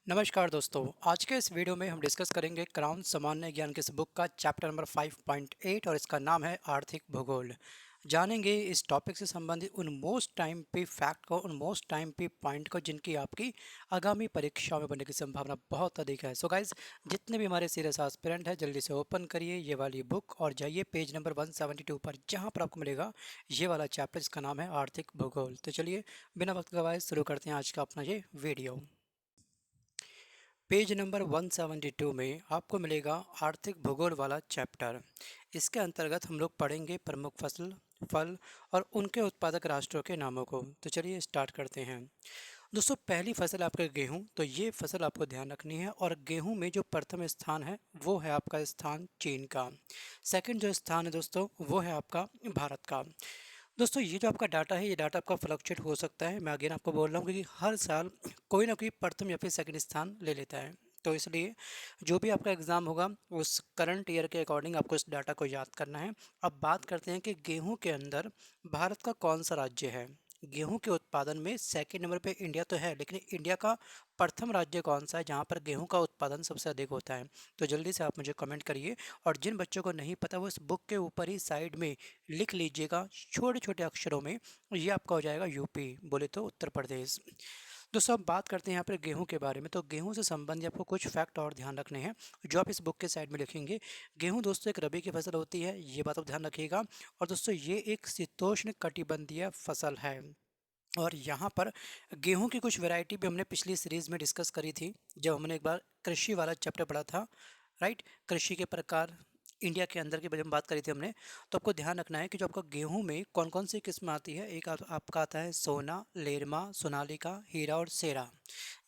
नमस्कार दोस्तों, आज के इस वीडियो में हम डिस्कस करेंगे क्राउन सामान्य ज्ञान की इस बुक का चैप्टर नंबर 5.8 और इसका नाम है आर्थिक भूगोल। जानेंगे इस टॉपिक से संबंधित उन मोस्ट टाइम पे फैक्ट को, उन मोस्ट टाइम पे पॉइंट को जिनकी आपकी आगामी परीक्षाओं में बनने की संभावना बहुत अधिक है। सो गाइज, जितने भी हमारे सीरियस एस्पिरेंट हैं जल्दी से ओपन करिए ये वाली बुक और जाइए पेज नंबर 172 पर, जहाँ पर आपको मिलेगा ये वाला चैप्टर जिसका नाम है आर्थिक भूगोल। तो चलिए बिना वक्त गवाए शुरू करते हैं आज का अपना ये वीडियो। पेज नंबर 172 में आपको मिलेगा आर्थिक भूगोल वाला चैप्टर। इसके अंतर्गत हम लोग पढ़ेंगे प्रमुख फसल, फल और उनके उत्पादक राष्ट्रों के नामों को। तो चलिए स्टार्ट करते हैं। दोस्तों, पहली फसल आपका गेहूं, तो ये फसल आपको ध्यान रखनी है और गेहूं में जो प्रथम स्थान है वो है आपका स्थान चीन का। सेकंड जो स्थान है दोस्तों वो है आपका भारत का। दोस्तों, ये जो आपका डाटा है ये डाटा आपका फ्लक्चुएट हो सकता है। मैं अगेन आपको बोल रहा हूँ क्योंकि हर साल कोई ना कोई प्रथम या फिर सेकंड स्थान ले लेता है। तो इसलिए जो भी आपका एग्ज़ाम होगा उस करंट ईयर के अकॉर्डिंग आपको इस डाटा को याद करना है। अब बात करते हैं कि गेहूं के अंदर भारत का कौन सा राज्य है। गेहूं के उत्पादन में सेकंड नंबर पे इंडिया तो है, लेकिन इंडिया का प्रथम राज्य कौन सा है जहां पर गेहूं का उत्पादन सबसे अधिक होता है? तो जल्दी से आप मुझे कमेंट करिए। और जिन बच्चों को नहीं पता वो इस बुक के ऊपर ही साइड में लिख लीजिएगा छोटे छोटे अक्षरों में। ये आपका हो जाएगा यूपी, बोले तो उत्तर प्रदेश। दोस्तों, अब बात करते हैं यहाँ पर गेहूं के बारे में। तो गेहूं से संबंधित आपको कुछ फैक्ट और ध्यान रखने हैं जो आप इस बुक के साइड में लिखेंगे। गेहूं दोस्तों एक रबी की फसल होती है, ये बात आप ध्यान रखिएगा। और दोस्तों, ये एक शीतोष्ण कटिबंधीय फसल है। और यहाँ पर गेहूं की कुछ वैरायटी भी हमने पिछली सीरीज़ में डिस्कस करी थी जब हमने एक बार कृषि वाला चैप्टर पढ़ा था। राइट, कृषि के प्रकार इंडिया के अंदर की जब बात करी थी हमने, तो आपको ध्यान रखना है कि जो आपका गेहूं में कौन कौन सी किस्म आती है। एक आपका आता है सोना, लेरमा, सोनालिका, हीरा और सेरा।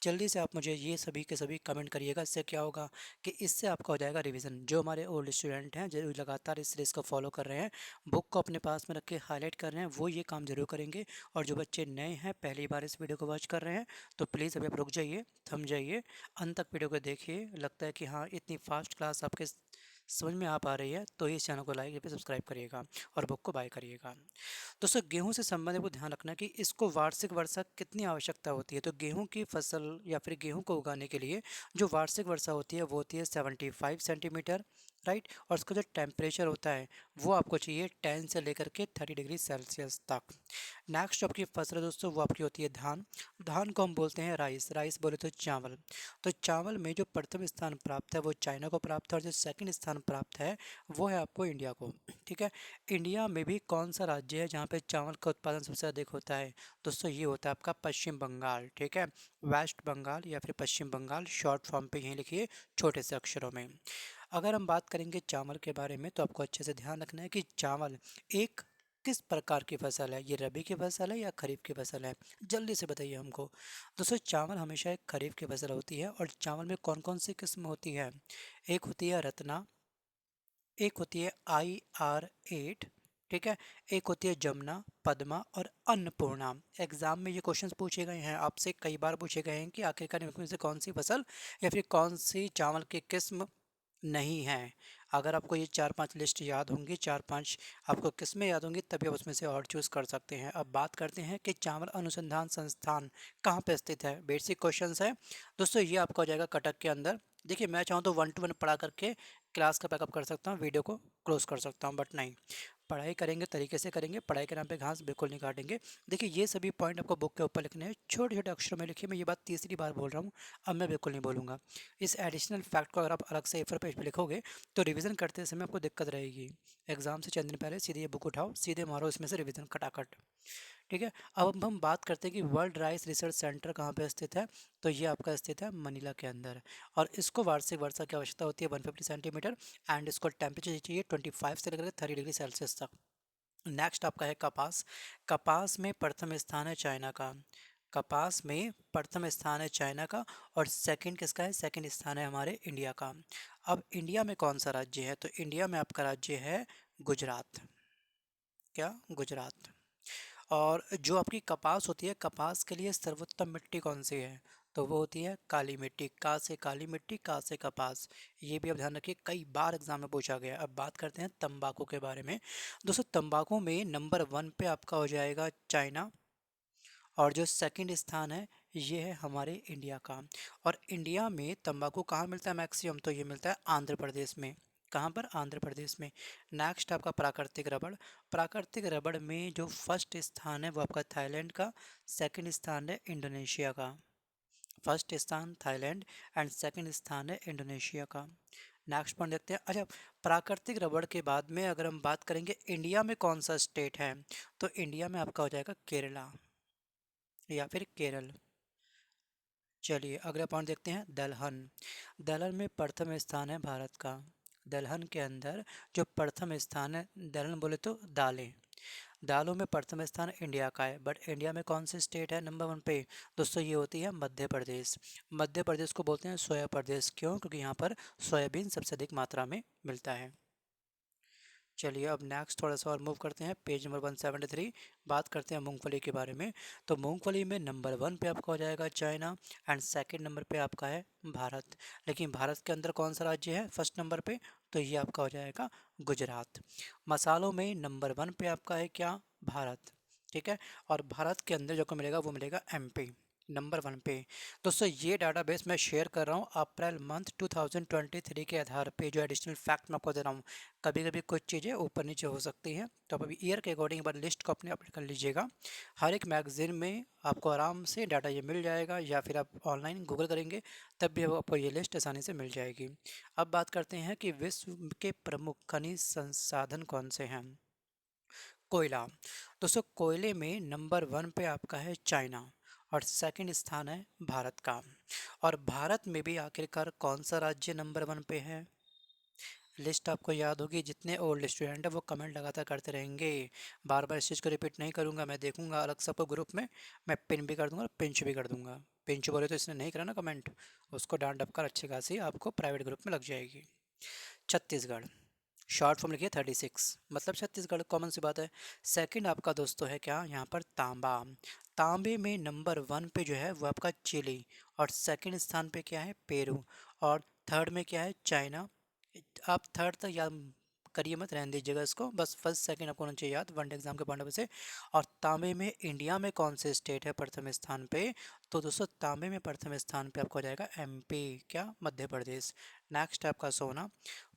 जल्दी से आप मुझे ये सभी के सभी कमेंट करिएगा। इससे क्या होगा कि इससे आपका हो जाएगा रिवीजन। जो हमारे ओल्ड स्टूडेंट हैं जो लगातार इस सीरीज़ को फॉलो कर रहे हैं, बुक को अपने पास में रख के हाईलाइट कर रहे हैं, वो ये काम जरूर करेंगे। और जो बच्चे नए हैं, पहली बार इस वीडियो को वॉच कर रहे हैं, तो प्लीज़ अभी आप रुक जाइए, थम जाइए, अंत तक वीडियो को देखिए। लगता है कि हाँ, इतनी फास्ट क्लास आपके समझ में आ पा रही है तो इस चैनल को लाइक या फिर सब्सक्राइब करिएगा और बुक को बाय करिएगा। दोस्तों, गेहूं से संबंधित को ध्यान रखना कि इसको वार्षिक वर्षा कितनी आवश्यकता होती है। तो गेहूं की फसल या फिर गेहूं को उगाने के लिए जो वार्षिक वर्षा होती है वो होती है 75 सेंटीमीटर। राइट, और उसका जो टेम्परेचर होता है वो आपको चाहिए 10 से लेकर के 30 डिग्री सेल्सियस तक। नेक्स्ट आपकी फसल है दोस्तों वो आपकी होती है धान। धान को हम बोलते हैं राइस, राइस बोले तो चावल। तो चावल में जो प्रथम स्थान प्राप्त है वो चाइना को प्राप्त है और जो सेकंड स्थान प्राप्त है वो है आपको इंडिया को। ठीक है, इंडिया में भी कौन सा राज्य है जहाँ पे चावल का उत्पादन सबसे अधिक होता है? दोस्तों, ये होता है आपका पश्चिम बंगाल। ठीक है, वेस्ट बंगाल या फिर पश्चिम बंगाल, शॉर्ट फॉर्म पे यहीं लिखिए छोटे से अक्षरों में। अगर हम बात करेंगे चावल के बारे में तो आपको अच्छे से ध्यान रखना है कि चावल एक किस प्रकार की फसल है। ये रबी की फसल है या खरीफ की फसल है? जल्दी से बताइए हमको। दोस्तों, चावल हमेशा एक खरीफ की फसल होती है। और चावल में कौन कौन सी किस्म होती है? एक होती है रत्ना, एक होती है IR8, ठीक है, एक होती है जमुना, पद्मा और अन्नपूर्णा। एग्जाम में ये क्वेश्चंस पूछे गए हैं आपसे, कई बार पूछे गए हैं कि आखिरकार इनमें से कौन सी फसल या फिर कौन सी चावल की किस्म नहीं है। अगर आपको ये 4-5 लिस्ट याद होंगी, 4-5 आपको किस्में याद होंगी, तभी आप उसमें से और चूज़ कर सकते हैं। अब बात करते हैं कि चावल अनुसंधान संस्थान कहाँ पे स्थित है। बेसिक क्वेश्चंस है दोस्तों, ये आपका हो जाएगा कटक के अंदर। देखिए, मैं चाहूँ तो 1 to 1 पढ़ा करके क्लास का पैकअप कर सकता हूँ, वीडियो को क्लोज कर सकता हूँ, बट नहीं, पढ़ाई करेंगे तरीके से करेंगे, पढ़ाई के नाम पे घास बिल्कुल नहीं काटेंगे। देखिए, ये सभी पॉइंट आपको बुक के ऊपर लिखने हैं, छोटे छोटे अक्षरों में लिखिए। मैं ये बात तीसरी बार बोल रहा हूँ, अब मैं बिल्कुल नहीं बोलूँगा। इस एडिशनल फैक्ट को अगर आप अलग से A4 पेज पे लिखोगे तो रिवीजन करते समय आपको दिक्कत रहेगी। एग्जाम से चंद दिन पहले सीधे ये बुक उठाओ, सीधे मारो इसमें से रिवीजन खटाखट। ठीक है, अब हम बात करते हैं कि वर्ल्ड राइस रिसर्च सेंटर कहाँ पे स्थित है। तो ये आपका स्थित है मनीला के अंदर। और इसको वार्षिक वर्षा की आवश्यकता होती है 150 सेंटीमीटर। एंड इसको टेम्परेचर चाहिए 25 से लेकर 30 डिग्री सेल्सियस तक। नेक्स्ट आपका है कपास। कपास में प्रथम स्थान है चाइना का। कपास में प्रथम स्थान है चाइना का। और सेकंड किसका है? सेकंड स्थान है हमारे इंडिया का। अब इंडिया में कौन सा राज्य है? तो इंडिया में आपका राज्य है गुजरात। क्या? गुजरात। और जो आपकी कपास होती है, कपास के लिए सर्वोत्तम मिट्टी कौन सी है? तो वो होती है काली मिट्टी। का से काली मिट्टी, का से कपास। ये भी आप ध्यान रखिए, कई बार एग्जाम में पूछा गया। अब बात करते हैं तंबाकू के बारे में। दोस्तों, तंबाकू में नंबर 1 पे आपका हो जाएगा चाइना। और जो सेकंड स्थान है ये है हमारे इंडिया का। और इंडिया में तंबाकू कहाँ मिलता है मैक्सिमम? तो ये मिलता है आंध्र प्रदेश में। कहाँ पर? आंध्र प्रदेश में। नेक्स्ट आपका प्राकृतिक रबड़। प्राकृतिक रबड़ में जो फर्स्ट स्थान है वो आपका थाईलैंड का, सेकंड स्थान है इंडोनेशिया का। फर्स्ट स्थान थाईलैंड एंड सेकंड स्थान है इंडोनेशिया का। नेक्स्ट पॉइंट देखते हैं। अच्छा, प्राकृतिक रबड़ के बाद में अगर हम बात करेंगे इंडिया में कौन सा स्टेट है, तो इंडिया में आपका हो जाएगा केरला या फिर केरल। चलिए अगला पॉइंट देखते हैं। दलहन। दलहन में प्रथम स्थान है भारत का। दलहन के अंदर जो प्रथम स्थान है, दलहन बोले तो दालें, दालों में प्रथम स्थान इंडिया का है। बट इंडिया में कौन सी स्टेट है नंबर 1 पे? दोस्तों ये होती है मध्य प्रदेश। मध्य प्रदेश को बोलते हैं सोया प्रदेश। क्यों? क्योंकि यहाँ पर सोयाबीन सबसे अधिक मात्रा में मिलता है। चलिए अब नेक्स्ट थोड़ा सा और मूव करते हैं, पेज नंबर 173। बात करते हैं मूंगफली के बारे में। तो मूंगफली में नंबर 1 पे आपका हो जाएगा चाइना एंड सेकंड नंबर पे आपका है भारत। लेकिन भारत के अंदर कौन सा राज्य है फर्स्ट नंबर पे? तो ये आपका हो जाएगा गुजरात। मसालों में नंबर 1 पे आपका है क्या? भारत। ठीक है। और भारत के अंदर जो को मिलेगा वो मिलेगा एमपी नंबर 1 पे। दोस्तों ये डाटाबेस मैं शेयर कर रहा हूँ अप्रैल मंथ 2023 के आधार पे, जो एडिशनल फैक्ट मैं आपको दे रहा हूँ। कभी कभी कुछ चीज़ें ऊपर नीचे हो सकती हैं, तो आप अभी ईयर के अकॉर्डिंग एक बार लिस्ट को अपने अपडेट कर लीजिएगा। हर एक मैगजीन में आपको आराम से डाटा ये मिल जाएगा, या फिर आप ऑनलाइन गूगल करेंगे तब भी आपको ये लिस्ट आसानी से मिल जाएगी। अब बात करते हैं कि विश्व के प्रमुख खनिज संसाधन कौन से हैं। कोयला। दोस्तों कोयले में नंबर 1 पे आपका है चाइना और सेकंड स्थान है भारत का। और भारत में भी आखिरकार कौन सा राज्य नंबर 1 पे है? लिस्ट आपको याद होगी, जितने ओल्ड स्टूडेंट है वो कमेंट लगातार करते रहेंगे। बार बार इस चीज़ को रिपीट नहीं करूंगा, मैं देखूंगा अलग से आपको ग्रुप में, मैं पिन भी कर दूंगा और पिंच भी कर दूंगा। पिंच बोले तो इसने नहीं करा ना कमेंट, उसको डांट डपकर अच्छी खासी आपको प्राइवेट ग्रुप में लग जाएगी। छत्तीसगढ़, शॉर्ट फॉर्म लिखिए 36, मतलब छत्तीसगढ़, कॉमन सी बात है। सेकंड आपका दोस्तों है क्या यहाँ पर? तांबा। तांबे में नंबर 1 पे जो है वो आपका चिली, और सेकंड स्थान पे क्या है? पेरू, और थर्ड में क्या है? चाइना। आप थर्ड तक याद करिए मत, रहने दीजिएगा इसको, बस फर्स्ट सेकंड आपको होना चाहिए याद वनडे एग्जाम के पॉइंट ऑफ व्यू से। और तांबे में इंडिया में कौन से स्टेट है प्रथम स्थान पे? तो दोस्तों तांबे में प्रथम स्थान पे आपको हो जाएगा एमपी, क्या? मध्य प्रदेश। नेक्स्ट है आपका सोना।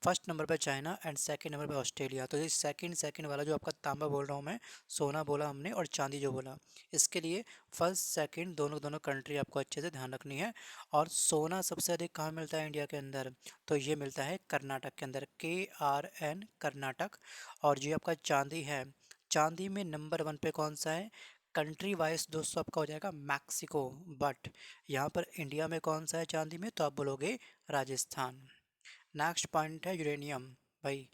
फर्स्ट नंबर पे चाइना एंड सेकंड नंबर पे ऑस्ट्रेलिया। तो ये सेकंड सेकंड वाला जो आपका तांबा बोल रहा हूँ मैं, सोना बोला हमने और चांदी जो बोला, इसके लिए फर्स्ट सेकंड दोनों दोनों कंट्री आपको अच्छे से ध्यान रखनी है। और सोना सबसे अधिक कहाँ मिलता है इंडिया के अंदर? तो ये मिलता है कर्नाटक के अंदर, KRN कर्नाटक। और जो आपका चांदी है, चांदी में नंबर 1 पे कौन सा है? कंट्री वाइज दोस्तों आपका हो जाएगा मैक्सिको, बट यहाँ पर इंडिया में कौन सा है चांदी में? तो आप बोलोगे राजस्थान। नेक्स्ट पॉइंट है यूरेनियम। भाई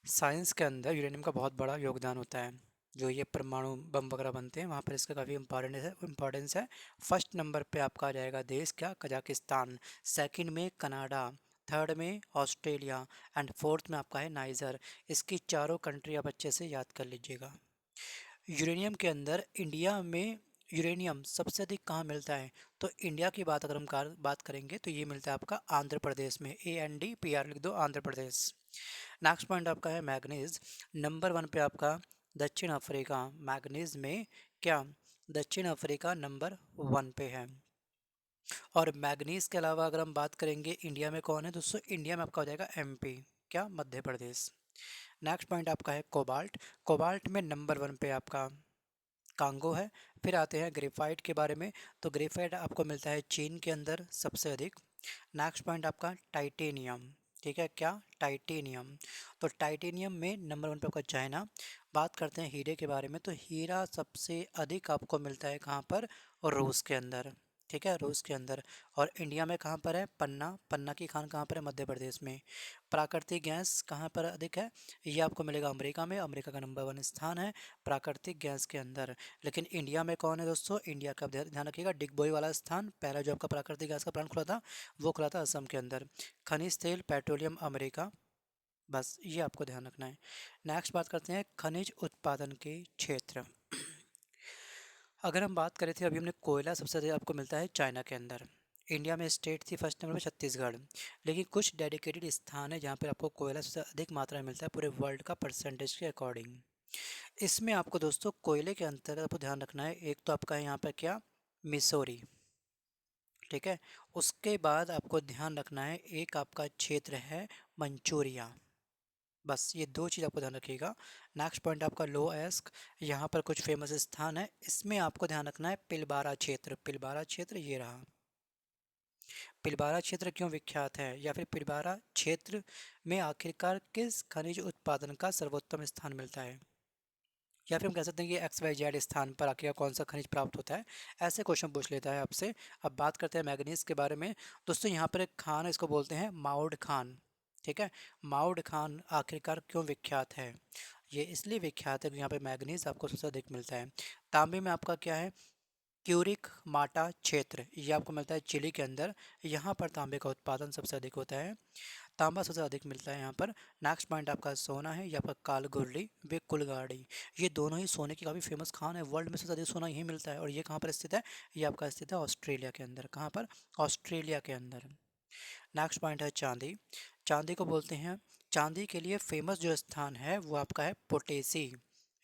साइंस के अंदर यूरेनियम का बहुत बड़ा योगदान होता है, जो ये परमाणु बम वगैरह बनते हैं वहाँ पर इसका काफ़ी इम्पोर्टेंस है। फर्स्ट नंबर पे आपका आ जाएगा देश क्या? कजाकिस्तान। सेकंड में कनाडा, थर्ड में ऑस्ट्रेलिया एंड फोर्थ में आपका है नाइजर। इसकी चारों कंट्री आप अच्छे से याद कर लीजिएगा। यूरेनियम के अंदर इंडिया में यूरेनियम सबसे अधिक कहाँ मिलता है? तो इंडिया की बात अगर हम बात करेंगे तो ये मिलता है आपका आंध्र प्रदेश में। ANDPR लिख दो, आंध्र प्रदेश। नेक्स्ट पॉइंट आपका है मैग्नीज। नंबर 1 पे आपका दक्षिण अफ्रीका। मैग्नीज में क्या? दक्षिण अफ्रीका नंबर 1 पे है। और मैग्नीज के अलावा अगर हम बात करेंगे इंडिया में कौन है दोस्तों? इंडिया में आपका हो जाएगा MP, क्या? मध्य प्रदेश। नेक्स्ट पॉइंट आपका है कोबाल्ट। कोबाल्ट में नंबर 1 पे आपका कांगो है। फिर आते हैं ग्रेफाइट के बारे में। तो ग्रेफाइट आपको मिलता है चीन के अंदर सबसे अधिक। नेक्स्ट पॉइंट आपका टाइटेनियम। ठीक है, क्या? टाइटेनियम। तो टाइटेनियम में नंबर 1 पे आपका चाइना। बात करते हैं हीरे के बारे में। तो हीरा सबसे अधिक आपको मिलता है कहाँ पर? रूस के अंदर। ठीक है, रूस के अंदर। और इंडिया में कहाँ पर है? पन्ना। पन्ना की खान कहाँ पर है? मध्य प्रदेश में। प्राकृतिक गैस कहाँ पर अधिक है? ये आपको मिलेगा अमेरिका में। अमेरिका का नंबर 1 स्थान है प्राकृतिक गैस के अंदर। लेकिन इंडिया में कौन है दोस्तों? इंडिया का ध्यान रखिएगा, डिगबोई वाला स्थान, पहला जो आपका प्राकृतिक गैस का प्लांट खुला था वो खुला था असम के अंदर। खनिज तेल पेट्रोलियम अमेरिका, बस ये आपको ध्यान रखना है। नेक्स्ट बात करते हैं खनिज उत्पादन के क्षेत्र। अगर हम बात करें थे अभी हमने कोयला सबसे ज़्यादा आपको मिलता है चाइना के अंदर। इंडिया में स्टेट थी फर्स्ट नंबर पे छत्तीसगढ़। लेकिन कुछ डेडिकेटेड स्थान है जहाँ पर आपको कोयला सबसे अधिक मात्रा में मिलता है पूरे वर्ल्ड का परसेंटेज के अकॉर्डिंग। इसमें आपको दोस्तों कोयले के अंतर्गत आपको ध्यान रखना है, एक तो आपका है यहाँ पर क्या? मिसौरी। ठीक है। उसके बाद आपको ध्यान रखना है, एक आपका क्षेत्र है मंचूरिया। बस ये दो चीज़ आपको ध्यान रखिएगा। नेक्स्ट पॉइंट आपका लो एस्क, यहाँ पर कुछ फेमस स्थान है, इसमें आपको ध्यान रखना है पिलबारा क्षेत्र। पिलबारा क्षेत्र ये रहा। पिलबारा क्षेत्र क्यों विख्यात है, या फिर पिलबारा क्षेत्र में आखिरकार किस खनिज उत्पादन का सर्वोत्तम स्थान मिलता है, या फिर हम कह सकते हैं कि एक्स वाई जेड स्थान पर आखिर कौन सा खनिज प्राप्त होता है। ऐसे क्वेश्चन पूछ लेता है आपसे। अब बात करते हैं मैग्नीज के बारे में। दोस्तों यहाँ पर एक खान है, इसको बोलते हैं माउड खान। ठीक है। माउड खान आखिरकार क्यों विख्यात है, ये इसलिए विख्यात है कि यहाँ पे मैग्नीज आपको सबसे अधिक मिलता है। तांबे में आपका क्या है, क्यूरिक माटा क्षेत्र, ये आपको मिलता है चिली के अंदर। यहाँ पर तांबे का उत्पादन सबसे अधिक होता है, तांबा सबसे अधिक मिलता है यहाँ पर। नेक्स्ट पॉइंट आपका सोना है, यहाँ पर कालगुर्ली व कुलगाड़ी, ये दोनों ही सोने की काफ़ी फेमस खान है। वर्ल्ड में सबसे अधिक सोना यही मिलता है। और ये कहाँ पर स्थित है, ये आपका स्थित है ऑस्ट्रेलिया के अंदर। कहाँ पर, ऑस्ट्रेलिया के अंदर। नेक्स्ट पॉइंट है चांदी। चांदी को बोलते हैं, चांदी के लिए फेमस जो स्थान है वो आपका है पोटेसी,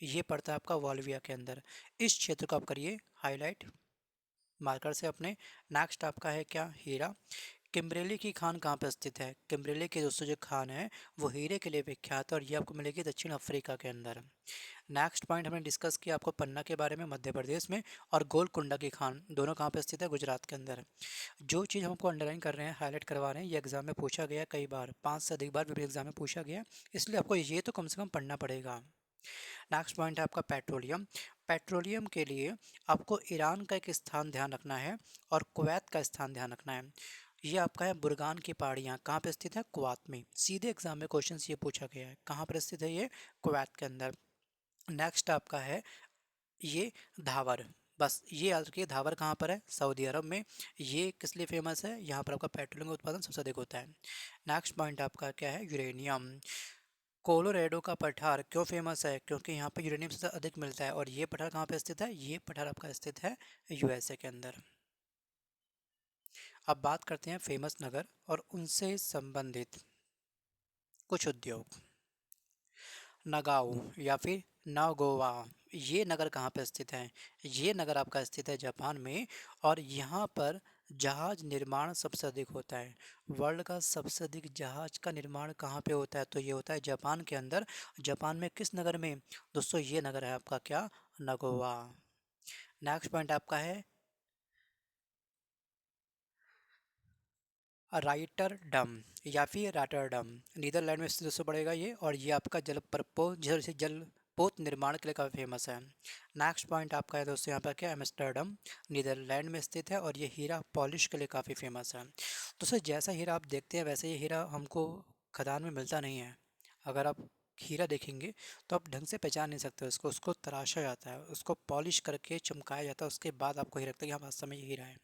ये पड़ता है आपका वाल्विया के अंदर। इस क्षेत्र को आप करिए हाईलाइट मार्कर से अपने। नेक्स्ट आपका है क्या, हीरा। किम्बरेली की खान कहाँ पर स्थित है, किम्बरेली के दोस्तों जो खान है वो हीरे के लिए विख्यात है, और ये आपको मिलेगी दक्षिण अफ्रीका के अंदर। नेक्स्ट पॉइंट हमने डिस्कस किया आपको पन्ना के बारे में, मध्य प्रदेश में। और गोलकुंडा की खान दोनों कहाँ पर स्थित है, गुजरात के अंदर। जो चीज़ हमको अंडरलाइन कर रहे हैं, हाईलाइट करवा रहे हैं, ये एग्जाम में पूछा गया कई बार, 5 से अधिक बार विभिन्न एग्जाम में पूछा गया, इसलिए आपको ये तो कम से कम पढ़ना पड़ेगा। नेक्स्ट पॉइंट है आपका पेट्रोलियम। पेट्रोलियम के लिए आपको ईरान का एक स्थान ध्यान रखना है और कुवैत का स्थान ध्यान रखना है। ये आपका है बुर्गान की पहाड़ियाँ, कहाँ पे स्थित है, कुवैत में। सीधे एग्जाम में क्वेश्चन ये पूछा गया है, कहाँ पर स्थित है, ये कुवैत के अंदर। नेक्स्ट आपका है ये धावर। बस ये याद रखिए, धावर कहाँ पर है, सऊदी अरब में। ये किस लिए फेमस है, यहाँ पर आपका पेट्रोलियम का उत्पादन सबसे अधिक होता है। नेक्स्ट पॉइंट आपका क्या है, यूरेनियम। कोलोरेडो का पठार क्यों फेमस है, क्योंकि यहाँ पे यूरेनियम सबसे अधिक मिलता है। और ये पठार कहाँ पे स्थित है, ये पठार आपका स्थित है यूएसए के अंदर। अब बात करते हैं फेमस नगर और उनसे संबंधित कुछ उद्योग। नगाओ या फिर नागोवा, ये नगर कहाँ पे स्थित है, ये नगर आपका स्थित है जापान में। और यहाँ पर जहाज निर्माण सबसे अधिक होता है। वर्ल्ड का सबसे अधिक जहाज का निर्माण कहाँ पे होता है, तो ये होता है जापान के अंदर। जापान में किस नगर में, दोस्तों ये नगर है आपका क्या, नगोवा। नेक्स्ट पॉइंट आपका है राइटरडम या फिर रैटरडम, नीदरलैंड में स्थित दोस्तों पड़ेगा ये। और ये आपका जलपोत निर्माण के लिए काफ़ी फेमस है। नेक्स्ट पॉइंट आपका है दोस्तों यहाँ पर क्या, एम्स्टर्डम, नीदरलैंड में स्थित है। और ये हीरा पॉलिश के लिए काफ़ी फेमस है। दोस्तों जैसा हीरा आप देखते हैं वैसे ये हीरा हमको खदान में मिलता नहीं है। अगर आप हीरा देखेंगे तो आप ढंग से पहचान नहीं सकते उसको, उसको तराशा जाता है, उसको पॉलिश करके चमकाया जाता है, उसके बाद आपको हीरा लगता है कि हाँ वास्तव में ये हीरा है।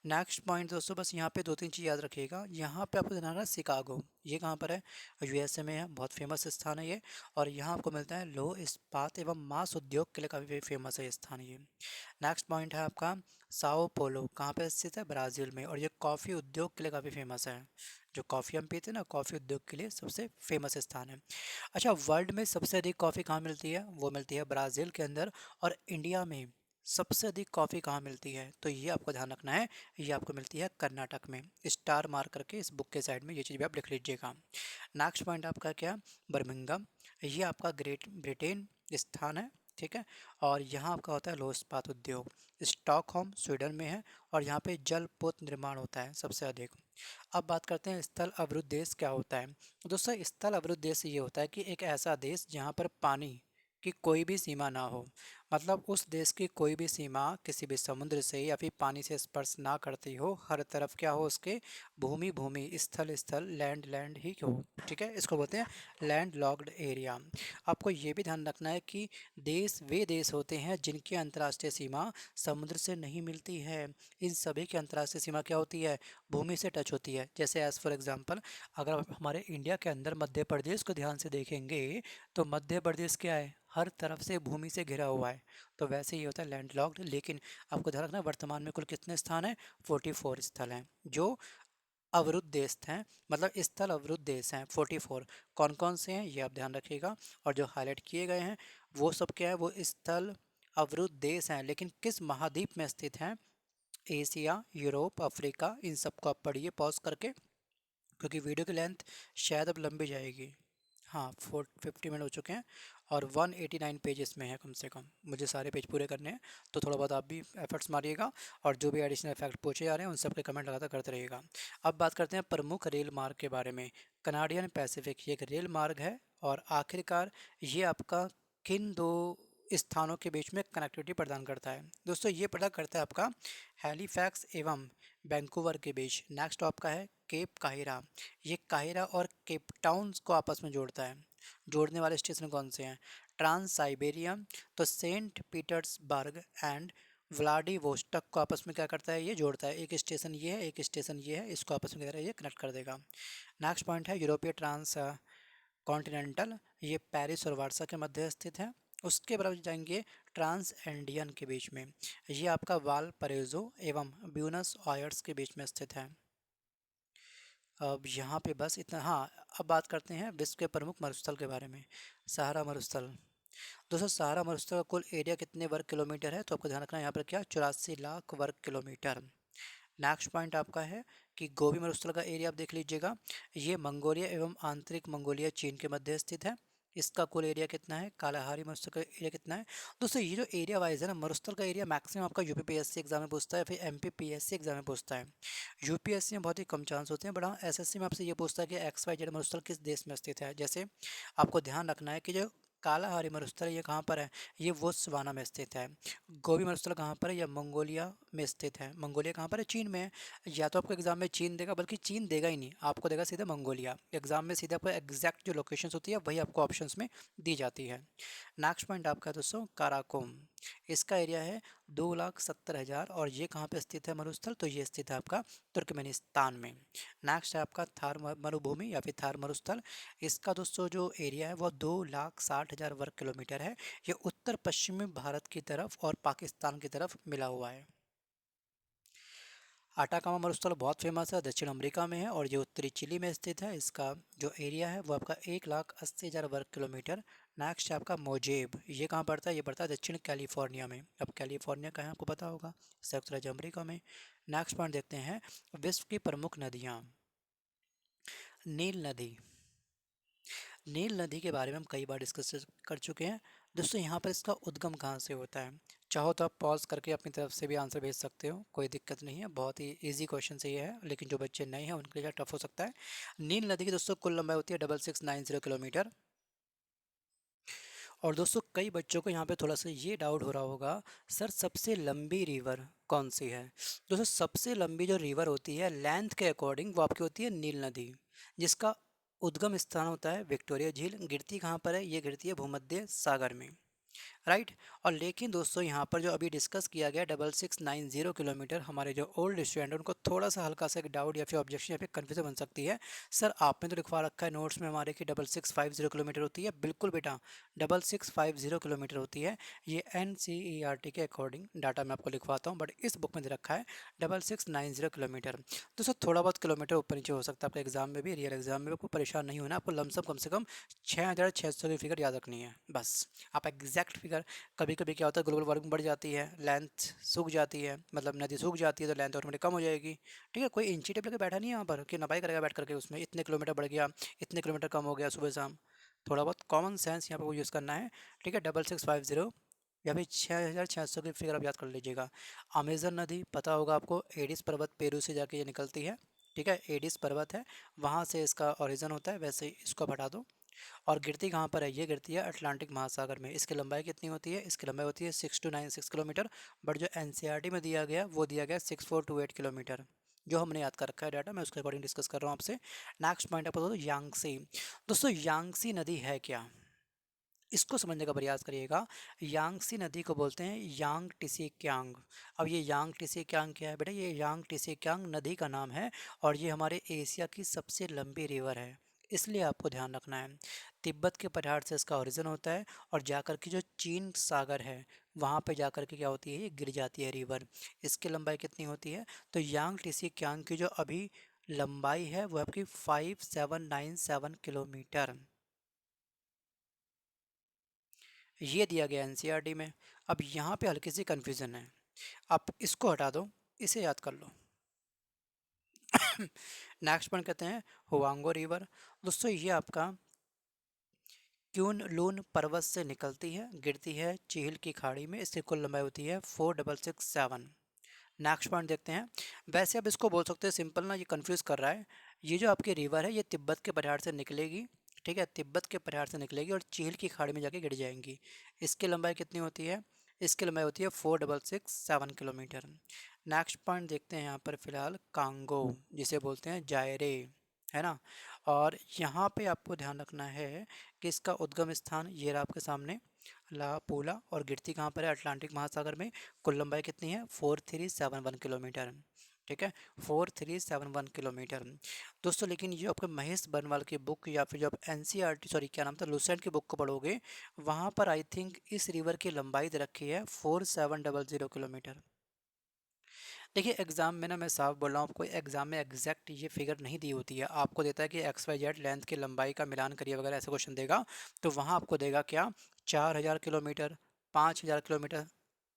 नेक्स्ट पॉइंट दोस्तों, बस यहाँ पे 2-3 चीज़ याद रखिएगा। यहाँ पे आपको ध्यान रखना, शिकागो, ये कहाँ पर है, यूएसए में है, बहुत फेमस स्थान है ये। और यहाँ आपको मिलता है लोह इस्पात एवं मांस उद्योग के लिए काफ़ी फेमस है ये स्थान ये। नेक्स्ट पॉइंट है आपका साओ पोलो, कहाँ पे स्थित है, ब्राज़ील में। और ये कॉफ़ी उद्योग के लिए काफ़ी फेमस है, जो कॉफ़ी हम पीते हैं ना, कॉफ़ी उद्योग के लिए सबसे फेमस स्थान है। अच्छा, वर्ल्ड में सबसे अधिक कॉफ़ी कहाँ मिलती है, वो मिलती है ब्राज़ील के अंदर। और इंडिया में सबसे अधिक कॉफ़ी कहाँ मिलती है, तो ये आपको ध्यान रखना है, ये आपको मिलती है कर्नाटक में। स्टार मार्क करके इस बुक के साइड में ये चीज़ भी आप लिख लीजिएगा। नेक्स्ट पॉइंट आपका क्या, बर्मिंघम, ये आपका ग्रेट ब्रिटेन स्थान है। ठीक है। और यहाँ आपका होता है लोह इस्पात उद्योग। स्टॉकहोम स्वीडन में है, और यहाँ पे जल पोत निर्माण होता है सबसे अधिक। अब बात करते हैं स्थल अवरुद्ध देश क्या होता है। दोस्तों स्थल अवरुद्ध देश ये होता है कि एक ऐसा देश जहाँ पर पानी की कोई भी सीमा ना हो, मतलब उस देश की कोई भी सीमा किसी भी समुद्र से या फिर पानी से स्पर्श ना करती हो, हर तरफ क्या हो उसके, भूमि भूमि, स्थल स्थल, लैंड लैंड ही हो। ठीक है, इसको बोलते हैं लैंड लॉक्ड एरिया। आपको ये भी ध्यान रखना है कि देश वे देश होते हैं जिनकी अंतर्राष्ट्रीय सीमा समुद्र से नहीं मिलती है। इन सभी की अंतर्राष्ट्रीय सीमा क्या होती है, भूमि से टच होती है। जैसे एज फॉर एग्जांपल, अगर आप हमारे इंडिया के अंदर मध्य प्रदेश को ध्यान से देखेंगे तो मध्य प्रदेश क्या है, हर तरफ से भूमि से घिरा हुआ है। तो वैसे ही होता है लैंडलॉक्ड। लेकिन आपको ध्यान रखना, वर्तमान में कुल कितने स्थान हैं, 44 स्थल हैं जो अवरुद्ध देश हैं, मतलब स्थल अवरुद्ध देश हैं 44। कौन कौन से हैं ये आप ध्यान रखिएगा। और जो हाईलाइट किए गए हैं वो सब क्या है, वो स्थल अवरुद्ध देश हैं, लेकिन किस महाद्वीप में स्थित हैं, एशिया, यूरोप, अफ्रीका, इन सबको आप पढ़िए पॉज करके, क्योंकि वीडियो की लेंथ शायद अब लंबी जाएगी। हाँ, 50 मिनट हो चुके हैं और 189 पेजेस में है कम से कम, मुझे सारे पेज पूरे करने हैं। तो थोड़ा बहुत आप भी एफर्ट्स मारिएगा और जो भी एडिशनल फैक्ट पूछे जा रहे हैं उन सब के कमेंट लगातार करते रहिएगा। अब बात करते हैं प्रमुख रेल मार्ग के बारे में। कनाडियन पैसिफिक ये एक रेल मार्ग है और आखिरकार ये आपका किन दो स्थानों के बीच में कनेक्टिविटी प्रदान करता है? दोस्तों ये प्रदान करता है आपका हैलीफैक्स एवं वैंकूवर के बीच। नेक्स्ट आपका है केप काहिरा। ये काहिरा और केप टाउन को आपस में जोड़ता है। जोड़ने वाले स्टेशन कौन से हैं? ट्रांस साइबेरिया, तो सेंट पीटर्सबर्ग एंड व्लाडिवोस्टक को आपस में क्या करता है? ये जोड़ता है। एक स्टेशन ये है, एक स्टेशन ये है, इसको आपस में क्या करेगा? ये कनेक्ट कर देगा। नेक्स्ट पॉइंट है यूरोपीय ट्रांस कॉन्टिनेंटल, ये पेरिस और वार्सा के मध्य स्थित है। उसके बराबर जाएंगे ट्रांस एंडियन के बीच में, ये आपका वाल परेजो एवं ब्यूनस आयर्स के बीच में स्थित है। अब यहाँ पे बस इतना। हाँ, अब बात करते हैं विश्व के प्रमुख मरुस्थल के बारे में। सहारा मरुस्थल। दोस्तों सहारा मरुस्थल का कुल एरिया कितने वर्ग किलोमीटर है? तो आपको ध्यान रखना है यहाँ पर क्या, 84 लाख वर्ग किलोमीटर। नेक्स्ट पॉइंट आपका है कि गोबी मरुस्थल का एरिया आप देख लीजिएगा। ये मंगोलिया एवं आंतरिक मंगोलिया चीन के मध्य स्थित है। इसका कुल एरिया कितना है? कालाहारी मरुस्थल का एरिया कितना है? दोस्तों ये जो एरिया वाइज है ना, मरुस्थल का एरिया मैक्सिमम आपका यूपीपीएससी एग्जाम में पूछता है, फिर एमपीपीएससी एग्जाम में पूछता है। यूपीएससी में बहुत ही कम चांस होते हैं, बट हाँ एसएससी में आपसे ये पूछता है कि एक्स वाई जेड मरुस्थल किस देश में स्थित है। जैसे आपको ध्यान रखना है कि जो कालाहारी मरुस्थल ये कहाँ पर है? ये बोत्सवाना में स्थित है। गोबी मरुस्थल कहाँ पर है? या मंगोलिया में स्थित है। मंगोलिया कहाँ पर है? चीन में है। या तो आपको एग्जाम में चीन देगा, बल्कि चीन देगा ही नहीं, आपको देगा सीधा मंगोलिया। एग्जाम में सीधा आपको एग्जैक्ट जो लोकेशंस होती है वही आपको ऑप्शंस में दी जाती है। नेक्स्ट पॉइंट आपका है दोस्तों काराकोम। इसका एरिया है 2,70,000 और ये कहाँ पे स्थित है मरुस्थल? तो ये स्थित है आपका तुर्कमेनिस्तान में। नेक्स्ट है आपका थार मरुभूमि या फिर थार मरुस्थल। इसका दोस्तों जो एरिया है वो 2,60,000 वर्ग किलोमीटर है। ये उत्तर पश्चिमी भारत की तरफ और पाकिस्तान की तरफ मिला हुआ है। आटाकामा मरुस्थल बहुत फेमस है, दक्षिण अमेरिका में है और ये उत्तरी चिली में स्थित है। इसका जो एरिया है वो आपका 1,80,000 वर्ग किलोमीटर। नेक्स्ट है आपका मोजेब। ये कहाँ पड़ता है? ये पड़ता है दक्षिण कैलिफोर्निया में। अब कैलिफोर्निया कहाँ है आपको पता होगा? संयुक्त राज्य अमेरिका में। नेक्स्ट पॉइंट देखते हैं विश्व की प्रमुख नदियाँ। नील नदी। नील नदी के बारे में हम कई बार डिस्कस कर चुके हैं। दोस्तों यहाँ पर इसका उद्गम कहाँ से होता है? चाहो तो आप पॉज करके अपनी तरफ से भी आंसर भेज सकते हो, कोई दिक्कत नहीं है। बहुत ही इजी क्वेश्चन से ये है, लेकिन जो बच्चे नए हैं उनके लिए टफ हो सकता है। नील नदी की दोस्तों कुल लंबाई होती है 6690 किलोमीटर। और दोस्तों कई बच्चों को यहाँ पे थोड़ा सा ये डाउट हो रहा होगा, सर सबसे लंबी रिवर कौन सी है? दोस्तों सबसे लंबी जो रिवर होती है लेंथ के अकॉर्डिंग वो आपकी होती है नील नदी, जिसका उद्गम स्थान होता है विक्टोरिया झील। गिरती कहाँ पर है? ये गिरती है भूमध्य सागर में, राइट। और लेकिन दोस्तों यहाँ पर जो अभी डिस्कस किया गया 6690 किलोमीटर, हमारे जो ओल्ड स्टूडेंट हैं उनको थोड़ा सा हल्का सा एक डाउट या फिर ऑब्जेक्शन या फिर कन्फ्यूजन बन सकती है। सर आपने तो लिखवा रखा है नोट्स में हमारे कि 6650 किलोमीटर होती है। बिल्कुल बेटा, 6650 किलोमीटर होती है। ये NCERT के अकॉर्डिंग डाटा मैं आपको लिखवाता हूँ, बट इस बुक में दे रखा है 6690 किलोमीटर। दोस्तों थोड़ा बहुत किलोमीटर ऊपर नीचे हो सकता है आपके एग्जाम में भी, रियल एग्जाम में भी। आपको परेशान नहीं होना, आपको लमसम कम से कम 6600 की फिगर याद रखनी है बस। आप एग्जैक्ट फिगर, कभी कभी क्या होता है ग्लोबल वार्मिंग बढ़ जाती है, लेंथ सूख जाती है, मतलब नदी सूख जाती है तो लेंथ ऑटोमेटिक कम हो जाएगी। ठीक है, कोई इंची टेप लेके बैठा नहीं है यहाँ पर कि नपाई करेगा बैठ करके उसमें इतने किलोमीटर बढ़ गया, इतने किलोमीटर कम हो गया सुबह शाम। थोड़ा बहुत कॉमन सेंस यहाँ पर वो यूज़ करना है। ठीक है, 6650 या फिर 6600 की फिगर आप याद कर लीजिएगा। अमेजन नदी पता होगा आपको, एडिस पर्वत पेरू से जाके ये निकलती है। ठीक है, एडिस पर्वत है, वहाँ से इसका ओरिजिन होता है। वैसे ही इसको आप हटा दो। और गिरती कहाँ पर है? ये गिरती है अटलांटिक महासागर में। इसकी लंबाई कितनी होती है? इसकी लंबाई होती है 6296 किलोमीटर। बट जो एनसीईआरटी में दिया गया वो दिया गया 6428 किलोमीटर। जो हमने याद कर रखा है डाटा, मैं उसके अकॉर्डिंग डिस्कस कर रहा हूँ आपसे। नेक्स्ट पॉइंट आपको दो यांगसी। दोस्तों यांगसी नदी है क्या? इसको समझने का प्रयास करिएगा। यांगसी नदी को बोलते हैं यांग टिसी क्यांग। अब ये यांग टिसी क्यांग क्या है बेटा? ये यांग टिसी क्यांग नदी का नाम है और ये हमारे एशिया की सबसे लंबी रिवर है, इसलिए आपको ध्यान रखना है। तिब्बत के पठार से इसका ओरिजिन होता है और जाकर के जो चीन सागर है वहाँ पे जाकर के क्या होती है? ये गिर जाती है रिवर। इसकी लंबाई कितनी होती है? तो यांग टिसी क्यांग की जो अभी लंबाई है वो आपकी 5797 किलोमीटर, ये दिया गया एनसीईआरटी में। अब यहाँ पे हल्की सी कन्फ्यूज़न है, आप इसको हटा दो। इसे याद कर लो। नेक्स्ट पॉइंट कहते हैं हुआंगो रिवर। दोस्तों ये आपका क्यून लून पर्वत से निकलती है, गिरती है चील की खाड़ी में। इसकी कुल लंबाई होती है 4667। नेक्स्ट पॉइंट देखते हैं। वैसे अब इसको बोल सकते हैं सिंपल ना, ये कंफ्यूज कर रहा है। ये जो आपकी रिवर है ये तिब्बत के पठार से निकलेगी, ठीक है, तिब्बत के पठार से निकलेगी और चील की खाड़ी में जाके गिर जाएंगी। इसकी लंबाई कितनी होती है? इसकी लंबाई होती है 4667 किलोमीटर। नेक्स्ट पॉइंट देखते हैं यहाँ पर फिलहाल कांगो, जिसे बोलते हैं जायरे, है ना। और यहाँ पे आपको ध्यान रखना है कि इसका उद्गम स्थान ये रहा आपके सामने, ला पूला, और गिरती कहाँ पर है? अटलांटिक महासागर में। कुल लंबाई कितनी है? 4371 किलोमीटर, ठीक है, 4371 किलोमीटर। दोस्तों लेकिन ये आपके महेश बनवाल की बुक या फिर जो आप एनसीईआरटी, सॉरी क्या नाम था, लुसेंट की बुक को पढ़ोगे, वहाँ पर आई थिंक इस रिवर की लंबाई दे रखी है 4700 किलोमीटर। देखिए एग्जाम में ना, मैं साफ बोल रहा हूँ आपको, एग्जाम में एग्जैक्ट ये फिगर नहीं दी होती है। आपको देता है कि एक्स वाई जेड लेंथ की लंबाई का मिलान करिए वगैरह, ऐसे क्वेश्चन देगा। तो वहाँ आपको देगा क्या? 4000 किलोमीटर, 5000 किलोमीटर,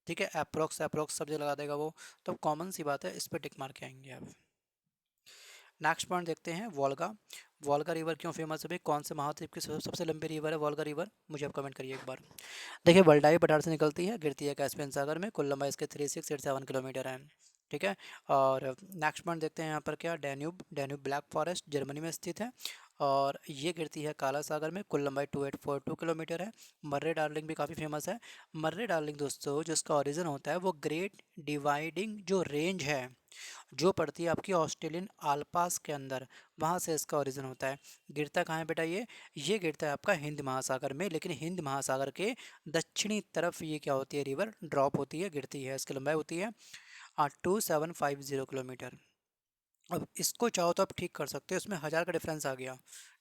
ठीक है, अप्रोक्स अप्रोक्स सब जगह लगा देगा वो। तो कॉमन सी बात है, इस पर टिक मार के आएंगे आप। नेक्स्ट पॉइंट देखते हैं वोल्गा। वोल्गा रिवर क्यों फेमस है भाई? कौन से महाद्वीप की सबसे लंबी रिवर है वोल्गा रिवर? मुझे आप कमेंट करिए एक बार। देखिए वल्डाई पठार से निकलती है, गिरती है कैस्पियन सागर में। कुल लंबाई इसके 3687 किलोमीटर है, ठीक है। और नेक्स्ट पॉइंट देखते हैं यहाँ पर क्या, Danube. Danube black forest Germany में स्थित है और ये गिरती है काला सागर में। कुल लंबाई 2842 किलोमीटर है। मर्रे डार्लिंग भी काफ़ी फेमस है। मर्रे डार्लिंग दोस्तों जिसका ओरिजिन होता है वो ग्रेट डिवाइडिंग जो रेंज है, जो पड़ती है आपकी ऑस्ट्रेलियन आलपास के अंदर, वहाँ से इसका ओरिजिन होता है। गिरता कहाँ है बेटा? ये गिरता है आपका हिंद महासागर में, लेकिन हिंद महासागर के दक्षिणी तरफ ये क्या होती है? रिवर ड्रॉप होती है, गिरती है। इसकी लंबाई होती है 2750 किलोमीटर। अब इसको चाहो तो आप ठीक कर सकते हो, इसमें 1000 का डिफरेंस आ गया,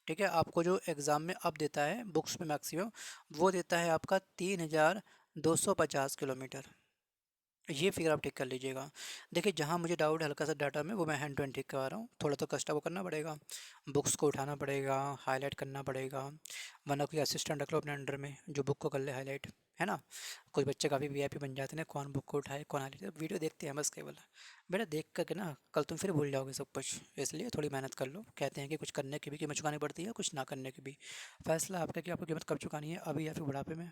ठीक है। आपको जो एग्ज़ाम में अब देता है बुक्स में मैक्सिमम, वो देता है आपका 3250 किलोमीटर। ये फिगर आप ठीक कर लीजिएगा। देखिए जहाँ मुझे डाउट है हल्का सा डाटा में, वो मैं हैंड टू हैंड ठीक करवा रहा हूँ। थोड़ा तो कष्ट वो करना पड़ेगा, बुक्स को उठाना पड़ेगा, हाईलाइट करना पड़ेगा, वरना कोई असिस्टेंट रख लो अपने अंडर में जो बुक को कर ले हाईलाइट, है ना। कुछ बच्चे काफ़ी वीआईपी बन जाते हैं, कौन बुक को उठाए कौन हाईलाइट, वीडियो देखते हैं बस केवल। बेटा देख करके ना कल तुम फिर भूल जाओगे सब कुछ, इसलिए थोड़ी मेहनत कर लो। कहते हैं कि कुछ करने की भी कीमत चुकानी पड़ती है, कुछ ना करने की भी। फैसला आपका कि आपको कीमत कब चुकानी है, अभी या फिर बुढ़ापे में।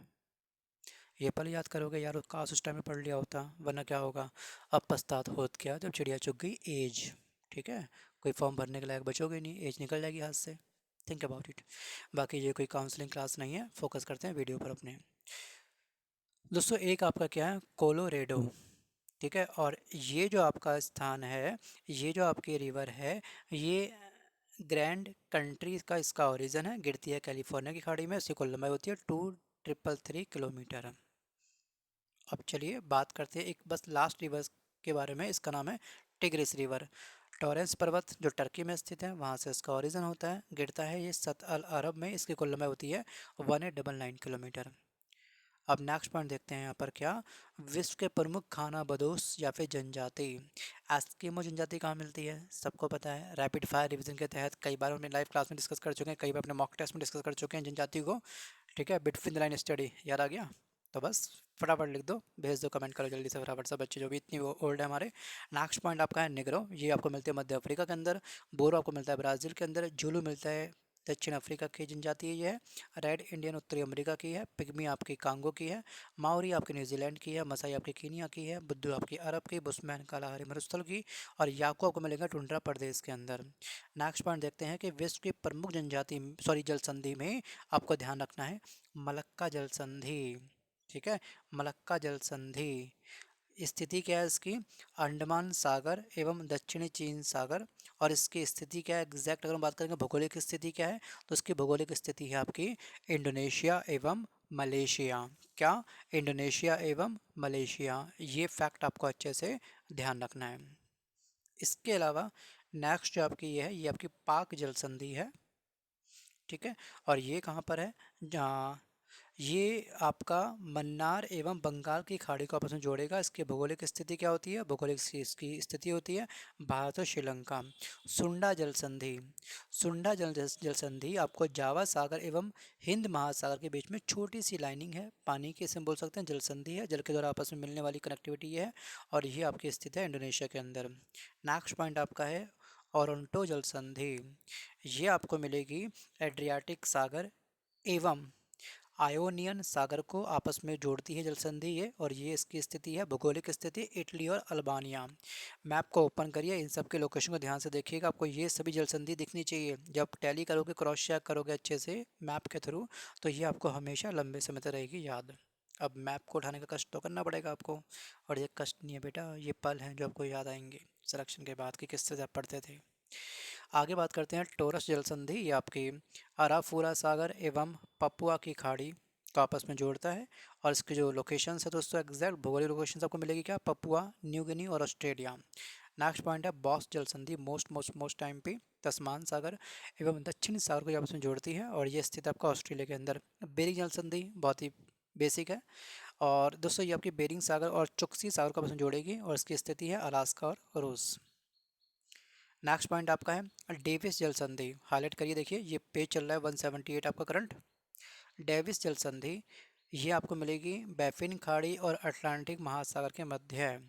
ये पल याद करोगे यार, काश उस टाइम में पढ़ लिया होता, वरना क्या होगा? अब पछतात होत क्या जब चिड़िया चुग गई एज, ठीक है। कोई फॉर्म भरने के लायक बचोगे नहीं, एज निकल जाएगी हाथ से। Think about it. बाकी ये कोई काउंसलिंग क्लास नहीं है, फोकस करते हैं वीडियो पर अपने। दोस्तों एक आपका क्या है, कोलोरेडो, ठीक है। और ये जो आपका स्थान है, ये जो आपकी रिवर है, ये ग्रैंड कंट्री का इसका ओरिजिन है, गिरती है कैलिफोर्निया की खाड़ी में। इसकी कुल लंबाई होती है 2333 किलोमीटर। अब चलिए बात करते हैं एक बस लास्ट रिवर के बारे में। इसका नाम है टिग्रिस रिवर। टॉरेंस पर्वत जो टर्की में स्थित है, वहाँ से इसका ओरिजिन होता है, गिरता है ये सत अल अरब में। इसकी कुल लंबाई होती है 1899 किलोमीटर। अब नेक्स्ट पॉइंट देखते हैं यहाँ पर क्या, विश्व के प्रमुख खाना बदोश या फिर जनजाति। एस्किमो जनजाति कहाँ मिलती है? सबको पता है, रैपिड फायर रिवीजन के तहत कई बार अपने लाइव क्लास में डिस्कस कर चुके हैं, कई बार अपने मॉक टेस्ट में डिस्कस कर चुके हैं जनजाति को, ठीक है। बिटवीन द लाइन स्टडी याद आ गया? तो बस फटाफट लिख दो, भेज दो, कमेंट करो जल्दी से फटाफट से बच्चे जो भी इतनी ओल्ड है हमारे। नेक्स्ट पॉइंट आपका है निग्रो। ये आपको मिलते हैं मध्य अफ्रीका के अंदर। बोरो आपको मिलता है ब्राज़ील के अंदर। जुलू मिलता है दक्षिण अफ्रीका की जनजाति है ये है। रेड इंडियन उत्तरी अमेरिका की है। पिग्मी आपकी कांगो की है। माओरी आपकी न्यूजीलैंड की है। मसाई आपकी कीनिया की है। बुद्धू आपकी अरब की। बुशमैन कालाहारी मरुस्थल की। और याकू आपको मिलेगा टुंड्रा प्रदेश के अंदर। नेक्स्ट पॉइंट देखते हैं कि विश्व की प्रमुख जनजाति, सॉरी जल संधि में आपको ध्यान रखना है मलक्का जल संधि, ठीक है। मलक्का जल संधि स्थिति क्या है इसकी? अंडमान सागर एवं दक्षिणी चीन सागर। और इसकी स्थिति क्या है एग्जैक्ट, अगर हम बात करेंगे भौगोलिक स्थिति क्या है, तो इसकी भौगोलिक स्थिति है आपकी इंडोनेशिया एवं मलेशिया। क्या? इंडोनेशिया एवं मलेशिया। ये फैक्ट आपको अच्छे से ध्यान रखना है। इसके अलावा नेक्स्ट जो आपकी ये आपकी पाक जल संधि है, ठीक है। और ये कहाँ पर है? जहाँ ये आपका मन्नार एवं बंगाल की खाड़ी को आपस में जोड़ेगा। इसकी भौगोलिक स्थिति क्या होती है? भौगोलिक इसकी स्थिति होती है भारत और श्रीलंका। सुंडा जल संधि, सुंडा जल संधि आपको जावा सागर एवं हिंद महासागर के बीच में छोटी सी लाइनिंग है पानी की, इसे हम बोल सकते हैं जल संधि है। जल के द्वारा आपस में मिलने वाली कनेक्टिविटी ये है, और ये आपकी स्थित है इंडोनेशिया के अंदर। नेक्स्ट पॉइंट आपका है ओरंटो जल संधि। ये आपको मिलेगी एड्रियाटिक सागर एवं आयोनियन सागर को आपस में जोड़ती है जल संधि ये, और ये इसकी स्थिति है, भौगोलिक स्थिति इटली और अल्बानिया। मैप को ओपन करिए, इन सब के लोकेशन को ध्यान से देखिएगा, आपको ये सभी जल संधि दिखनी चाहिए। जब टैली करोगे, क्रॉस चेक करोगे अच्छे से मैप के थ्रू, तो ये आपको हमेशा लंबे समय तक रहेगी याद। अब मैप को उठाने का कष्ट तो करना पड़ेगा आपको, और ये कष्ट नहीं है बेटा, ये पल हैं जो आपको याद आएंगे सिलेक्शन के बाद कि किस तरह से आप पढ़ते थे। आगे बात करते हैं टोरस जल संधि। ये आपकी अराफुरा सागर एवं पपुआ की खाड़ी को आपस में जोड़ता है, और इसके जो लोकेशन है दोस्तों, एग्जैक्ट भौगोलिक लोकेशन आपको मिलेगी क्या? पपुआ न्यू गिनी और ऑस्ट्रेलिया। नेक्स्ट पॉइंट है बॉस जल संधि, मोस्ट टाइम पे तस्मान सागर एवं दक्षिण सागर को आपस में जोड़ती है, और ये स्थित आपका ऑस्ट्रेलिया के अंदर। बेरिंग जल संधि बहुत ही बेसिक है, और दोस्तों ये आपकी बेरिंग सागर और चुक्सी सागर को आपस में जोड़ेगी, और इसकी स्थिति है अलास्का और रूस। नेक्स्ट पॉइंट आपका है डेविस जल संधि। हाईलाइट करिए, देखिए ये पेज चल रहा है 178 आपका करंट। डेविस जल संधि ये आपको मिलेगी बैफिन खाड़ी और अटलांटिक महासागर के मध्य है,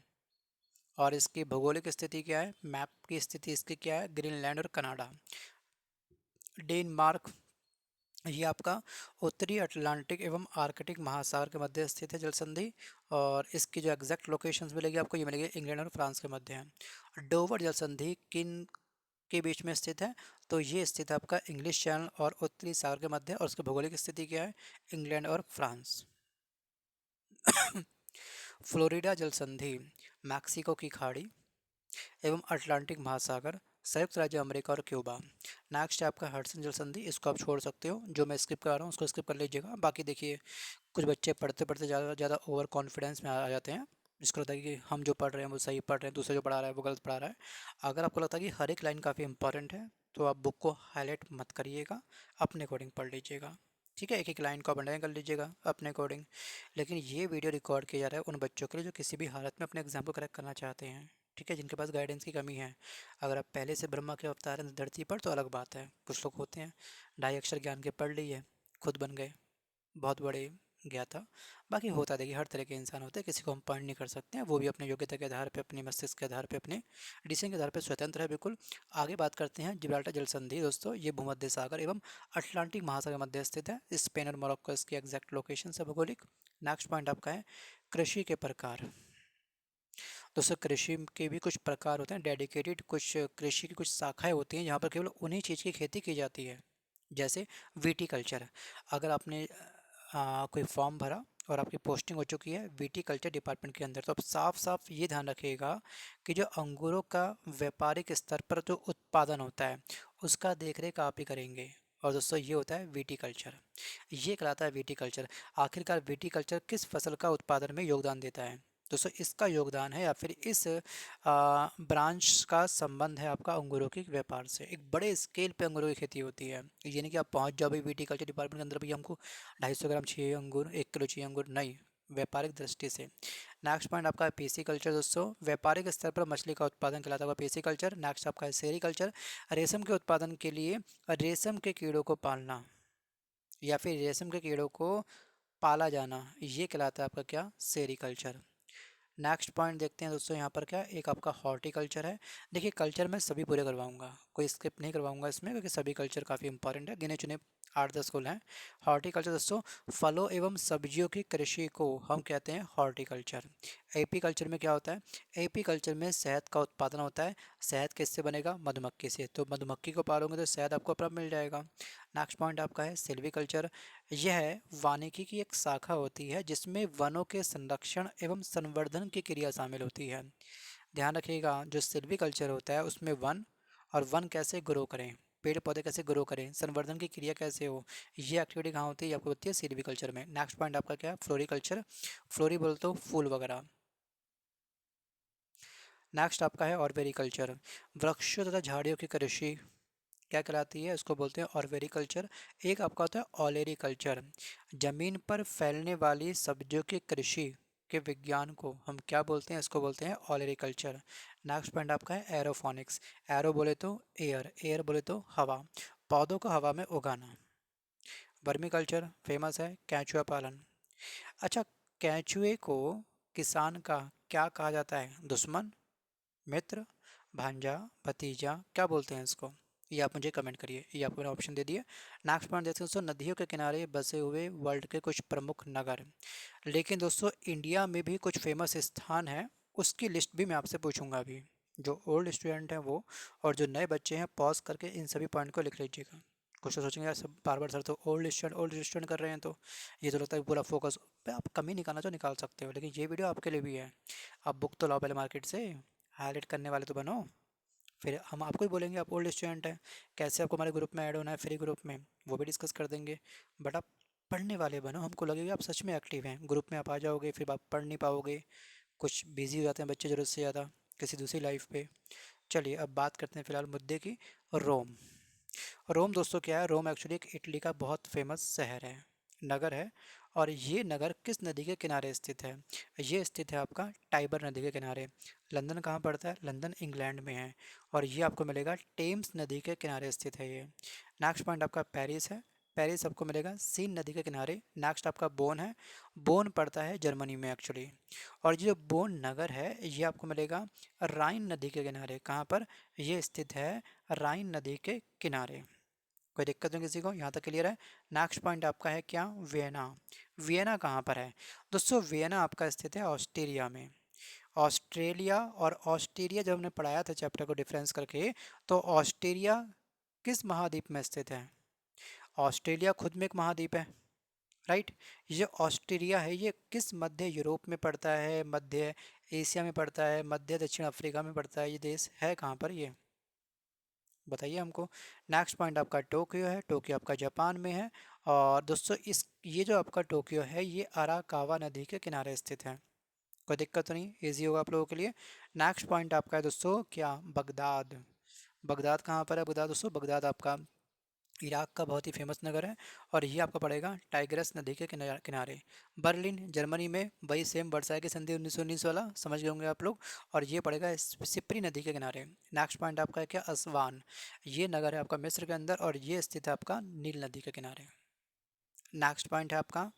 और इसकी भौगोलिक स्थिति क्या है? मैप की स्थिति इसकी क्या है? ग्रीनलैंड और कनाडा। डेनमार्क ये आपका उत्तरी अटलांटिक एवं आर्कटिक महासागर के मध्य स्थित है जल संधि, और इसकी जो एग्जैक्ट लोकेशंस मिलेगी आपको, ये मिलेगी इंग्लैंड और फ्रांस के मध्य है। डोवर जल संधि किन के बीच में स्थित है? तो ये स्थित है आपका इंग्लिश चैनल और उत्तरी सागर के मध्य, और उसकी भौगोलिक स्थिति क्या है? इंग्लैंड और फ्रांस। फ्लोरिडा जल संधि मैक्सिको की खाड़ी एवं अटलांटिक महासागर, संयुक्त राज्य अमेरिका और क्यूबा। नेक्स्ट है आपका हडसन जल संधि, इसको आप छोड़ सकते हो, जो मैं स्किप करा रहा हूँ उसको स्किप कर लीजिएगा। बाकी देखिए कुछ बच्चे पढ़ते पढ़ते ज़्यादा ज़्यादा ओवर कॉन्फिडेंस में आ जाते हैं, जिसको लगता है कि हम जो पढ़ रहे हैं वो सही पढ़ रहे हैं, दूसरा जो पढ़ा रहा है वो गलत पढ़ा रहा है। अगर आपको लगता है कि हर एक लाइन काफ़ी इंपॉर्टेंट है, तो आप बुक को हाईलाइट मत करिएगा, अपने अकॉर्डिंग पढ़ लीजिएगा। ठीक है, एक एक लाइन को आप अंडरलाइन कर लीजिएगा अपने अकॉर्डिंग। लेकिन ये वीडियो रिकॉर्ड किया जा रहा है उन बच्चों के लिए जो किसी भी हालत में अपने एग्जाम को करेक्ट करना चाहते हैं, ठीक है, जिनके पास गाइडेंस की कमी है। अगर आप पहले से ब्रह्मा के अवतार हैं धरती पर तो अलग बात है, कुछ लोग होते हैं ढाई अक्षर ज्ञान के पढ़ लिए, खुद बन गए बहुत बड़े ज्ञाता। बाकी होता, देखिए हर तरह के इंसान होते हैं, किसी को हम पॉइंट नहीं कर सकते हैं, वो भी अपनी योग्यता के आधार पे, अपने मस्तिष्क के आधार पे, अपने डिसीजन के आधार पे स्वतंत्र है बिल्कुल। आगे बात करते हैं जिब्राल्टर जल संधि दोस्तों, ये भूमध्य सागर एवं अटलांटिक महासागर के मध्य स्थित है। स्पेन और मोरक्को इसकी एग्जैक्ट लोकेशन है भौगोलिक। नेक्स्ट पॉइंट आपका है कृषि के प्रकार। दोस्तों कृषि के भी कुछ प्रकार होते हैं डेडिकेटेड, कुछ कृषि की कुछ शाखाएं होती हैं जहाँ पर केवल उन्हीं चीज़ की खेती की जाती है, जैसे विटीकल्चर। अगर आपने कोई फॉर्म भरा और आपकी पोस्टिंग हो चुकी है विटीकल्चर डिपार्टमेंट के अंदर, तो आप साफ साफ ये ध्यान रखिएगा कि जो अंगूरों का व्यापारिक स्तर पर जो उत्पादन होता है उसका देखरेख आप ही करेंगे, और दोस्तों ये होता है विटीकल्चर, ये कहलाता है विटीकल्चर। आखिरकार विटीकल्चर किस फसल का उत्पादन में योगदान देता है? दोस्तों इसका योगदान है, या फिर इस ब्रांच का संबंध है आपका अंगूरों के व्यापार से। एक बड़े स्केल पे अंगूरों की खेती होती है, ये नहीं कि आप पहुंच जाओ भाई विटीकल्चर डिपार्टमेंट के अंदर, भैया हमको 250 ग्राम चाहिए अंगूर, 1 किलो चाहिए अंगूर, नहीं, व्यापारिक दृष्टि से। नेक्स्ट पॉइंट आपका है पीसी कल्चर दोस्तों, व्यापारिक स्तर पर मछली का उत्पादन कहलाता होगा पीसी कल्चर। नेक्स्ट आपका है सेरीकल्चर, रेशम के उत्पादन के लिए रेशम के कीड़ों को पालना या फिर रेशम के कीड़ों को पाला जाना, ये कहलाता है आपका क्या? सेरीकल्चर। नेक्स्ट पॉइंट देखते हैं दोस्तों, यहाँ पर क्या एक आपका हॉर्टिकल्चर है। देखिए कल्चर मैं सभी पूरे करवाऊंगा, कोई स्किप नहीं करवाऊंगा इसमें, क्योंकि सभी कल्चर काफ़ी इंपॉर्टेंट है, गिने चुने 8-10 कुल हैं। हॉर्टिकल्चर दोस्तों फलों एवं सब्जियों की कृषि को हम कहते हैं हॉर्टिकल्चर। एपी कल्चर में क्या होता है? एपी कल्चर में शहद का उत्पादन होता है। शहद किससे बनेगा? मधुमक्खी से, तो मधुमक्खी को पालोगे तो शहद आपको अपना मिल जाएगा। नेक्स्ट पॉइंट आपका है सिल्वीकल्चर। यह वानिकी की एक शाखा होती है जिसमें वनों के संरक्षण एवं संवर्धन की क्रिया शामिल होती है। ध्यान रखिएगा जो सिल्वीकल्चर होता है उसमें वन, और वन कैसे ग्रो करें, पेड़ पौधे कैसे ग्रो करें, संवर्धन की क्रिया कैसे हो, ये एक्टिविटी कहाँ होती है? आपको होती है सिल्वीकल्चर में। नेक्स्ट पॉइंट आपका क्या है? फ्लोरिकल्चर। फ्लोरी बोलते हो फूल वगैरह। नेक्स्ट आपका है ऑर्बेरिकल्चर, वृक्षों तथा झाड़ियों की कृषि क्या कहलाती है, उसको बोलते हैं ऑर्वेरी कल्चर। एक आपका होता है ऑलेरी कल्चर। जमीन पर फैलने वाली सब्जियों की कृषि के विज्ञान को हम क्या बोलते हैं, इसको बोलते हैं ऑलेरी कल्चर। नेक्स्ट पॉइंट आपका है एरोफोनिक्स। एरो बोले तो एयर, एयर बोले तो हवा, पौधों को हवा में उगाना। वर्मी कल्चर फेमस है केंचुआ पालन। अच्छा, केंचुए को किसान का क्या कहा जाता है, दुश्मन, मित्र, भांजा, भतीजा, क्या बोलते हैं इसको, ये आप मुझे कमेंट करिए, ये आपको मैंने ऑप्शन दे दिए। नेक्स्ट पॉइंट देखते हैं दोस्तों, नदियों के किनारे बसे हुए वर्ल्ड के कुछ प्रमुख नगर। लेकिन दोस्तों इंडिया में भी कुछ फेमस स्थान हैं, उसकी लिस्ट भी मैं आपसे पूछूंगा अभी। जो ओल्ड स्टूडेंट हैं वो, और जो नए बच्चे हैं, पॉज करके इन सभी पॉइंट को लिख लीजिएगा। कुछ तो सोचेंगे यार सब बार बार सर तो ओल्ड स्टूडेंट कर रहे हैं, तो ये तो लगता है पूरा फोकस पे आप कमी निकालना तो निकाल सकते हो, लेकिन ये वीडियो आपके लिए भी है। आप बुक तो लाओ पहले मार्केट से, हाईलाइट करने वाले तो बनो, फिर हम आपको ही बोलेंगे आप ओल्ड स्टूडेंट हैं, कैसे आपको हमारे ग्रुप में ऐड होना है, फ्री ग्रुप में, वो भी डिस्कस कर देंगे। बट आप पढ़ने वाले बनो, हमको लगेगा आप सच में एक्टिव हैं, ग्रुप में आप आ जाओगे, फिर आप पढ़ नहीं पाओगे, कुछ बिजी हो जाते हैं बच्चे ज़रूरत से ज़्यादा किसी दूसरी लाइफ पे। चलिए अब बात करते हैं फिलहाल मुद्दे की, रोम। रोम दोस्तों क्या है, रोम एक्चुअली एक इटली का बहुत फेमस शहर है, नगर है। और ये नगर किस नदी के किनारे स्थित है, ये स्थित है आपका टाइबर नदी के किनारे। लंदन कहाँ पड़ता है, लंदन इंग्लैंड में है, और ये आपको मिलेगा टेम्स नदी के किनारे स्थित है ये। नेक्स्ट पॉइंट आपका पेरिस है। पेरिस आपको मिलेगा सीन नदी के किनारे। नेक्स्ट आपका बोन है। बोन पड़ता है जर्मनी में एक्चुअली। और ये जो बोन नगर है ये आपको मिलेगा राइन नदी के किनारे। कहाँ पर, ये स्थित है राइन नदी के किनारे। कोई दिक्कत नहीं किसी को, यहाँ तक क्लियर है। नेक्स्ट पॉइंट आपका है क्या, वियना। वियना कहाँ पर है दोस्तों, वियना आपका स्थित है ऑस्ट्रिया में। ऑस्ट्रेलिया और ऑस्ट्रिया जब हमने पढ़ाया था चैप्टर को डिफरेंस करके, तो ऑस्ट्रेलिया किस महाद्वीप में स्थित है, ऑस्ट्रेलिया खुद में एक महाद्वीप है, राइट। ये जो ऑस्ट्रेलिया है ये किस मध्य यूरोप में पड़ता है, मध्य एशिया में पड़ता है, मध्य दक्षिण अफ्रीका में पड़ता है, ये देश है कहाँ पर, ये बताइए हमको। नेक्स्ट पॉइंट आपका टोक्यो है। टोक्यो आपका जापान में है। और दोस्तों इस ये जो आपका टोक्यो है ये अराकावा नदी के किनारे स्थित है। कोई दिक्कत तो नहीं, इजी होगा आप लोगों के लिए। नेक्स्ट पॉइंट आपका है दोस्तों क्या, बगदाद। बगदाद कहाँ पर है, बगदाद दोस्तों, बगदाद आपका इराक का बहुत ही फेमस नगर है, और ये आपका पड़ेगा टाइग्रस नदी के किनारे। बर्लिन जर्मनी में, वही सेम वर्साई की संधि 1919 वाला, समझ गए होंगे आप लोग। और ये पड़ेगा सिप्री नदी के किनारे। नेक्स्ट पॉइंट आपका है क्या, असवान। ये नगर है आपका मिस्र के अंदर, और ये स्थित है आपका नील नदी के किनारे। नेक्स्ट पॉइंट है आपका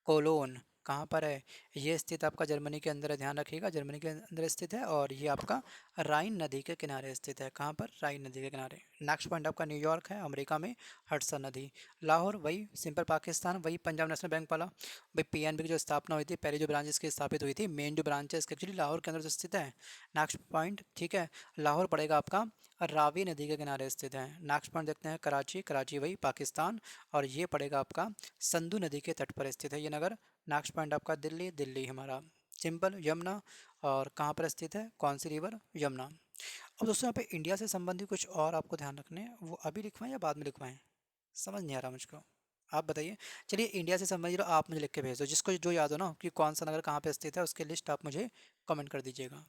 कोलोन। कहाँ पर है, ये स्थित आपका जर्मनी के अंदर है, ध्यान रखिएगा जर्मनी के अंदर स्थित है, और ये आपका राइन नदी के किनारे स्थित है। कहाँ पर, राइन नदी के किनारे। नेक्स्ट पॉइंट आपका न्यूयॉर्क है, अमेरिका में, हडसन नदी। लाहौर वही सिंपल पाकिस्तान, वही पंजाब नेशनल बैंक वाला। भाई पीएनबी की जो स्थापना हुई थी, पहले जो ब्रांच इसकी स्थापित हुई थी, मेन जो ब्रांच है इसकी एक्चुअली लाहौर के अंदर स्थित है। नेक्स्ट पॉइंट, ठीक है, लाहौर पड़ेगा आपका रावी नदी के किनारे स्थित है। नेक्स्ट पॉइंट देखते हैं कराची। कराची वही पाकिस्तान, और ये पड़ेगा आपका संधू नदी के तट पर स्थित है ये नगर। नेक्स्ट पॉइंट आपका दिल्ली। दिल्ली हमारा सिंपल यमुना, और कहाँ पर स्थित है, कौन सी रिवर, यमुना। अब दोस्तों यहाँ पे इंडिया से संबंधित कुछ और आपको ध्यान रखने हैं, वो अभी लिखवाएं या बाद में लिखवाएं, समझ नहीं आ रहा मुझको, आप बताइए। चलिए इंडिया से संबंधित आप मुझे लिख के भेज दो, जिसको जो याद हो ना कि कौन सा नगर कहाँ पे स्थित है, उसकी लिस्ट आप मुझे कमेंट कर दीजिएगा।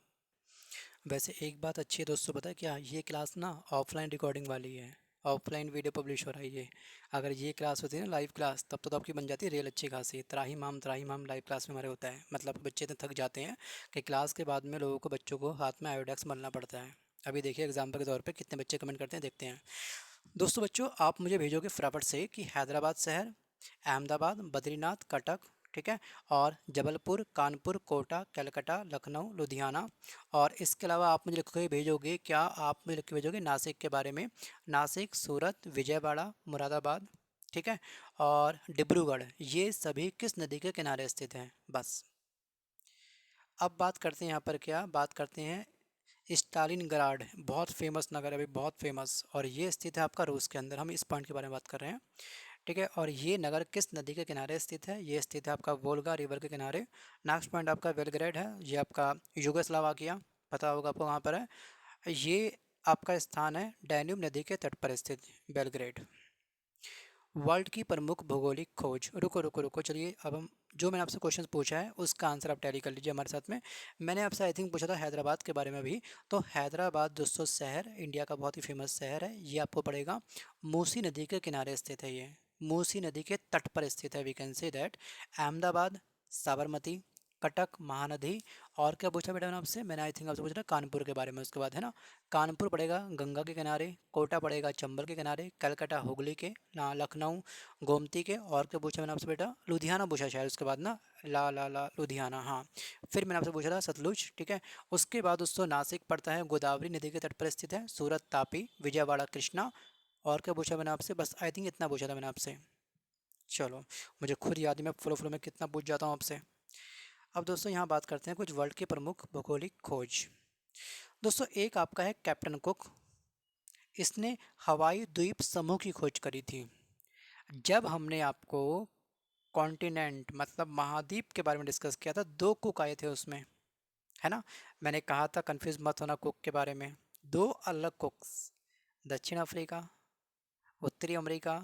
वैसे एक बात अच्छी है दोस्तों, पता है क्या, ये क्लास ना ऑफलाइन रिकॉर्डिंग वाली है, ऑफलाइन वीडियो पब्लिश हो रहा है ये। अगर ये क्लास होती है ना लाइव क्लास, तब तो आपकी बन जाती है रियल अच्छी खासी। त्राही माम लाइव क्लास में हमारे होता है, मतलब बच्चे इतने थक जाते हैं कि क्लास के बाद में लोगों को, बच्चों को हाथ में आयोडेक्स मलना पड़ता है। अभी देखिए एग्जाम्पल के तौर पे कितने बच्चे कमेंट करते हैं, देखते हैं। दोस्तों बच्चों आप मुझे भेजोगे फटाफट से कि हैदराबाद शहर, अहमदाबाद, बद्रीनाथ, कटक, ठीक है, और जबलपुर, कानपुर, कोटा, कलकत्ता, लखनऊ, लुधियाना। और इसके अलावा आप मुझे लिख के भेजोगे क्या, आप मुझे लिख के भेजोगे नासिक के बारे में, नासिक, सूरत, विजयवाड़ा, मुरादाबाद, ठीक है, और डिब्रूगढ़, ये सभी किस नदी के किनारे स्थित हैं, बस। अब बात करते हैं यहाँ पर क्या, बात करते हैं स्टालिनग्राड, बहुत फेमस नगर है अभी, बहुत फेमस, और ये स्थित है आपका रूस के अंदर। हम इस पॉइंट के बारे में बात कर रहे हैं, ठीक है। और ये नगर किस नदी के किनारे स्थित है, ये स्थित है आपका वोल्गा रिवर के किनारे। नेक्स्ट पॉइंट आपका बेलग्रेड है, ये आपका यूगोस्लावाकिया, पता होगा आपको कहाँ पर है। ये आपका स्थान है डैन्यूब नदी के तट पर स्थित बेलग्रेड। वर्ल्ड की प्रमुख भौगोलिक खोज, रुको रुको रुको, चलिए अब हम जो मैंने आपसे क्वेश्चन पूछा है उसका आंसर आप टैली कर लीजिए हमारे साथ में। मैंने आपसे आई थिंक पूछा था हैदराबाद के बारे में भी। तो हैदराबाद दोस्तों शहर इंडिया का बहुत ही फेमस शहर है। ये आपको पड़ेगा मूसी नदी के किनारे स्थित है। ये मूसी नदी के तट पर स्थित है। We can say that Ahmedabad, Sabarmati, Cuttack, Mahanadi. और क्या पूछा बेटा मैंने आपसे? मैंने आई थिंक आपसे पूछा था कानपुर के बारे में। उसके बाद है ना, कानपुर पड़ेगा गंगा के किनारे, कोटा पड़ेगा चंबल के किनारे, कलकत्ता हुगली के, लखनऊ गोमती के। और क्या पूछा मैंने आपसे बेटा? लुधियाना पूछा शायद उसके बाद ना, ला लुधियाना, हाँ। फिर मैंने आपसे पूछा था सतलुज, ठीक है। उसके बाद दोस्तों नासिक पड़ता है, गोदावरी नदी के तट पर स्थित है। सूरत तापी, विजयवाड़ा कृष्णा। और क्या पूछा मैंने आपसे? बस आई थिंक इतना पूछा था मैंने आपसे। चलो, मुझे खुद याद नहीं, मैं फ्लो फ्लो में कितना पूछ जाता हूँ आपसे। अब दोस्तों यहाँ बात करते हैं कुछ वर्ल्ड की प्रमुख भौगोलिक खोज। दोस्तों एक आपका है कैप्टन कुक। इसने हवाई द्वीप समूह की खोज करी थी। जब हमने आपको कॉन्टिनेंट मतलब महाद्वीप के बारे में डिस्कस किया था, दो कुक आए थे उसमें, है ना। मैंने कहा था कंफ्यूज मत होना कुक के बारे में। दो अलग कुक्स, दक्षिण अफ्रीका, उत्तरी अमेरिका,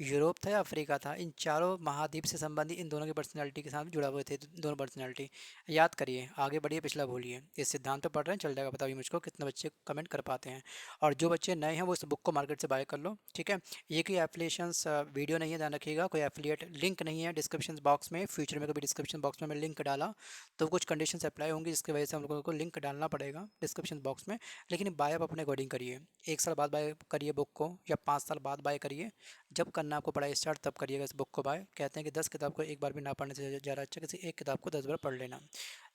यूरोप था या अफ्रीका था, इन चारों महाद्वीप से संबंधित इन दोनों की पर्सनालिटी के साथ जुड़ा हुए थे। दोनों पर्सनालिटी याद करिए, आगे बढ़िए, पिछला भूलिए। इस सिद्धांत पे पढ़ रहे हैं, चल जाएगा। बताइए मुझको कितने बच्चे कमेंट कर पाते हैं। और जो बच्चे नए हैं वो इस बुक को मार्केट से बाय कर लो, ठीक है। ये कोई एफिलिएशंस वीडियो नहीं है, ध्यान रखिएगा। कोई एफिलिएट लिंक नहीं है डिस्क्रिप्शन बॉक्स में। फ्यूचर में कभी डिस्क्रिप्शन बॉक्स में मैं लिंक डाला तो कुछ कंडीशंस अप्लाई होंगी, जिसकी वजह से हम लोगों को लिंक डालना पड़ेगा डिस्क्रिप्शन बॉक्स में। लेकिन बाय आप अपने अकॉर्डिंग करिए। 1 साल बाद बाय करिए बुक को, या 5 साल बाद बाय करिए। जब करना आपको पढ़ाई स्टार्ट तब करिएगा इस बुक को बाय। कहते हैं कि 10 किताब को एक बार भी ना पढ़ने से ज़्यादा अच्छा किसी एक किताब को 10 बार पढ़ लेना।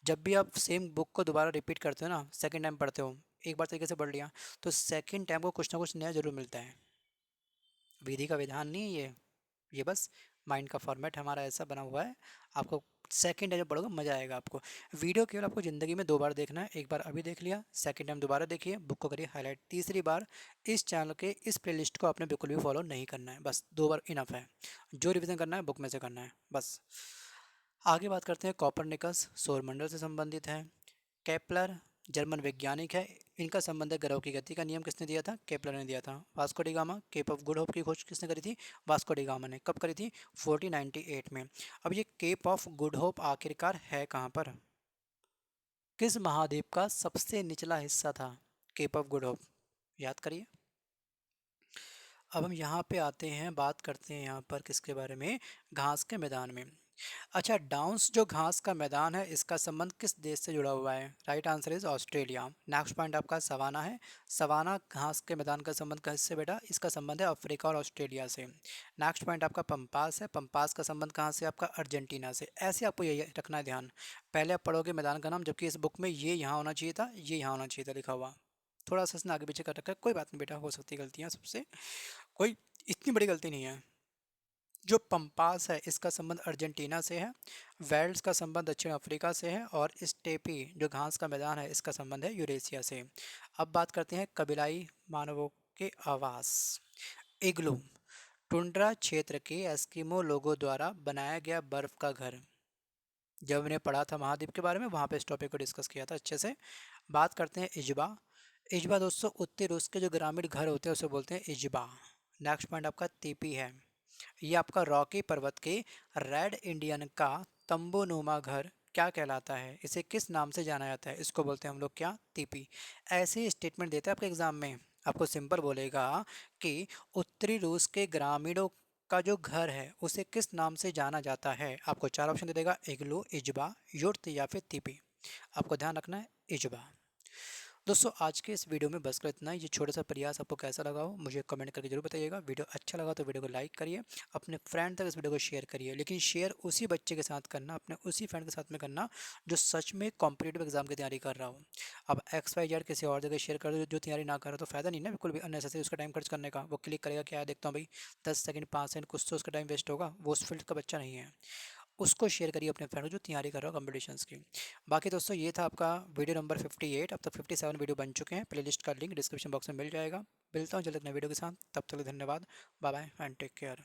जब भी आप सेम बुक को दोबारा रिपीट करते हो ना, सेकंड टाइम पढ़ते हो, एक बार तरीके से पढ़ लिया तो सेकंड टाइम को कुछ ना कुछ नया जरूर मिलता है। विधि का विधान नहीं है ये बस माइंड का फॉर्मेट हमारा ऐसा बना हुआ है। आपको सेकंड टाइम जब पढ़ोगे मज़ा आएगा आपको। वीडियो केवल आपको ज़िंदगी में 2 बार देखना है। एक बार अभी देख लिया, सेकंड टाइम दोबारा देखिए, बुक को करिए हाईलाइट। तीसरी बार इस चैनल के इस प्लेलिस्ट को आपने बिल्कुल भी फॉलो नहीं करना है। बस 2 बार इनफ है। जो रिवीजन करना है बुक में से करना है बस। आगे बात करते हैं कॉपरनिकस, सौरमंडल से संबंधित है। केपलर जर्मन वैज्ञानिक है। इनका संबंध है ग्रहों की गति का नियम किसने दिया था? केपलर ने दिया था। Vasco da Gama, Cape of Good Hope की खोज किसने करी थी? वास्को डी गामा ने। कब करी थी? 1498 में। अब ये केप ऑफ गुड होप आखिरकार है कहाँ पर? किस महाद्वीप का सबसे निचला हिस्सा था केप ऑफ गुड होप? याद करिए। अब हम यहाँ पे आते हैं, बात करते हैं यहाँ पर किसके बारे में? घास के मैदान में। अच्छा, डाउन्स जो घास का मैदान है, इसका संबंध किस देश से जुड़ा हुआ है? Right answer is Australia. Next point आपका सवाना है। सवाना घास के मैदान का संबंध किससे बेटा? इसका संबंध है अफ्रीका और ऑस्ट्रेलिया से। नेक्स्ट पॉइंट आपका पंपास है। पंपास का संबंध कहाँ से? आपका अर्जेंटीना से। ऐसे आपको ये रखना है ध्यान। पहले आप पढ़ोगे मैदान का नाम, जबकि इस बुक में ये यहाँ होना चाहिए था, ये यहाँ होना चाहिए था लिखा हुआ। थोड़ा सा इसने आगे पीछे कर रखा है, कोई बात नहीं बेटा, हो सकती है गलतियाँ सबसे, कोई इतनी बड़ी गलती नहीं है। जो पंपास है इसका संबंध अर्जेंटीना से है। वेल्स का संबंध दक्षिण अफ्रीका से है। और स्टेपी जो घास का मैदान है इसका संबंध है यूरेशिया से। अब बात करते हैं कबीलाई मानवों के आवास। इग्लू टुंड्रा क्षेत्र के एस्किमो लोगों द्वारा बनाया गया बर्फ का घर। जब हमने पढ़ा था महाद्वीप के बारे में, वहाँ पे इस टॉपिक को डिस्कस किया था अच्छे से। बात करते हैं इजबा। इजबा दोस्तों उत्तरी रूस के जो ग्रामीण घर होते हैं उसे बोलते हैं इजबा। नेक्स्ट पॉइंट आपका तीपी है। ये आपका रॉकी पर्वत के रेड इंडियन का तंबूनुमा घर क्या कहलाता है? इसे किस नाम से जाना जाता है? इसको बोलते हैं हम लोग क्या? टीपी। ऐसे ही स्टेटमेंट देते हैं आपके एग्जाम में। आपको सिंपल बोलेगा कि उत्तरी रूस के ग्रामीणों का जो घर है उसे किस नाम से जाना जाता है। आपको 4 ऑप्शन दे देगा, इग्लू, इजबा, युर्त या फिर टीपी। आपको ध्यान रखना है इजबा। दोस्तों आज के इस वीडियो में बस कर इतना ही। ये छोटा सा प्रयास आपको कैसा लगा हो मुझे कमेंट करके जरूर बताइएगा। वीडियो अच्छा लगा तो वीडियो को लाइक करिए, अपने फ्रेंड तक इस वीडियो को शेयर करिए। लेकिन शेयर उसी बच्चे के साथ करना, अपने उसी फ्रेंड के साथ में करना जो सच में कॉम्पिटेटिव एग्जाम की तैयारी कर रहा हो। अब XYZ किसी और जगह शेयर कर दो जो तैयारी ना कर रहा तो फ़ायदा नहीं ना, बिल्कुल भी अननेसेसरी उसका टाइम खर्च करने का। वो क्लिक करेगा क्या है देखता हूँ भाई, 10 सेकंड 5 सेकंड, कुछ तो उसका टाइम वेस्ट होगा। वो उस फील्ड का बच्चा नहीं है। उसको शेयर करिए अपने फ्रेंड को जो तैयारी कर रहा हो कॉम्पिटिशन्स की। बाकी दोस्तों ये था आपका वीडियो नंबर 58। अब तक 57 वीडियो बन चुके हैं। प्लेलिस्ट का लिंक डिस्क्रिप्शन बॉक्स में मिल जाएगा। मिलता हूँ जल्द एक नए वीडियो के साथ, तब तक धन्यवाद। Bye bye and take care.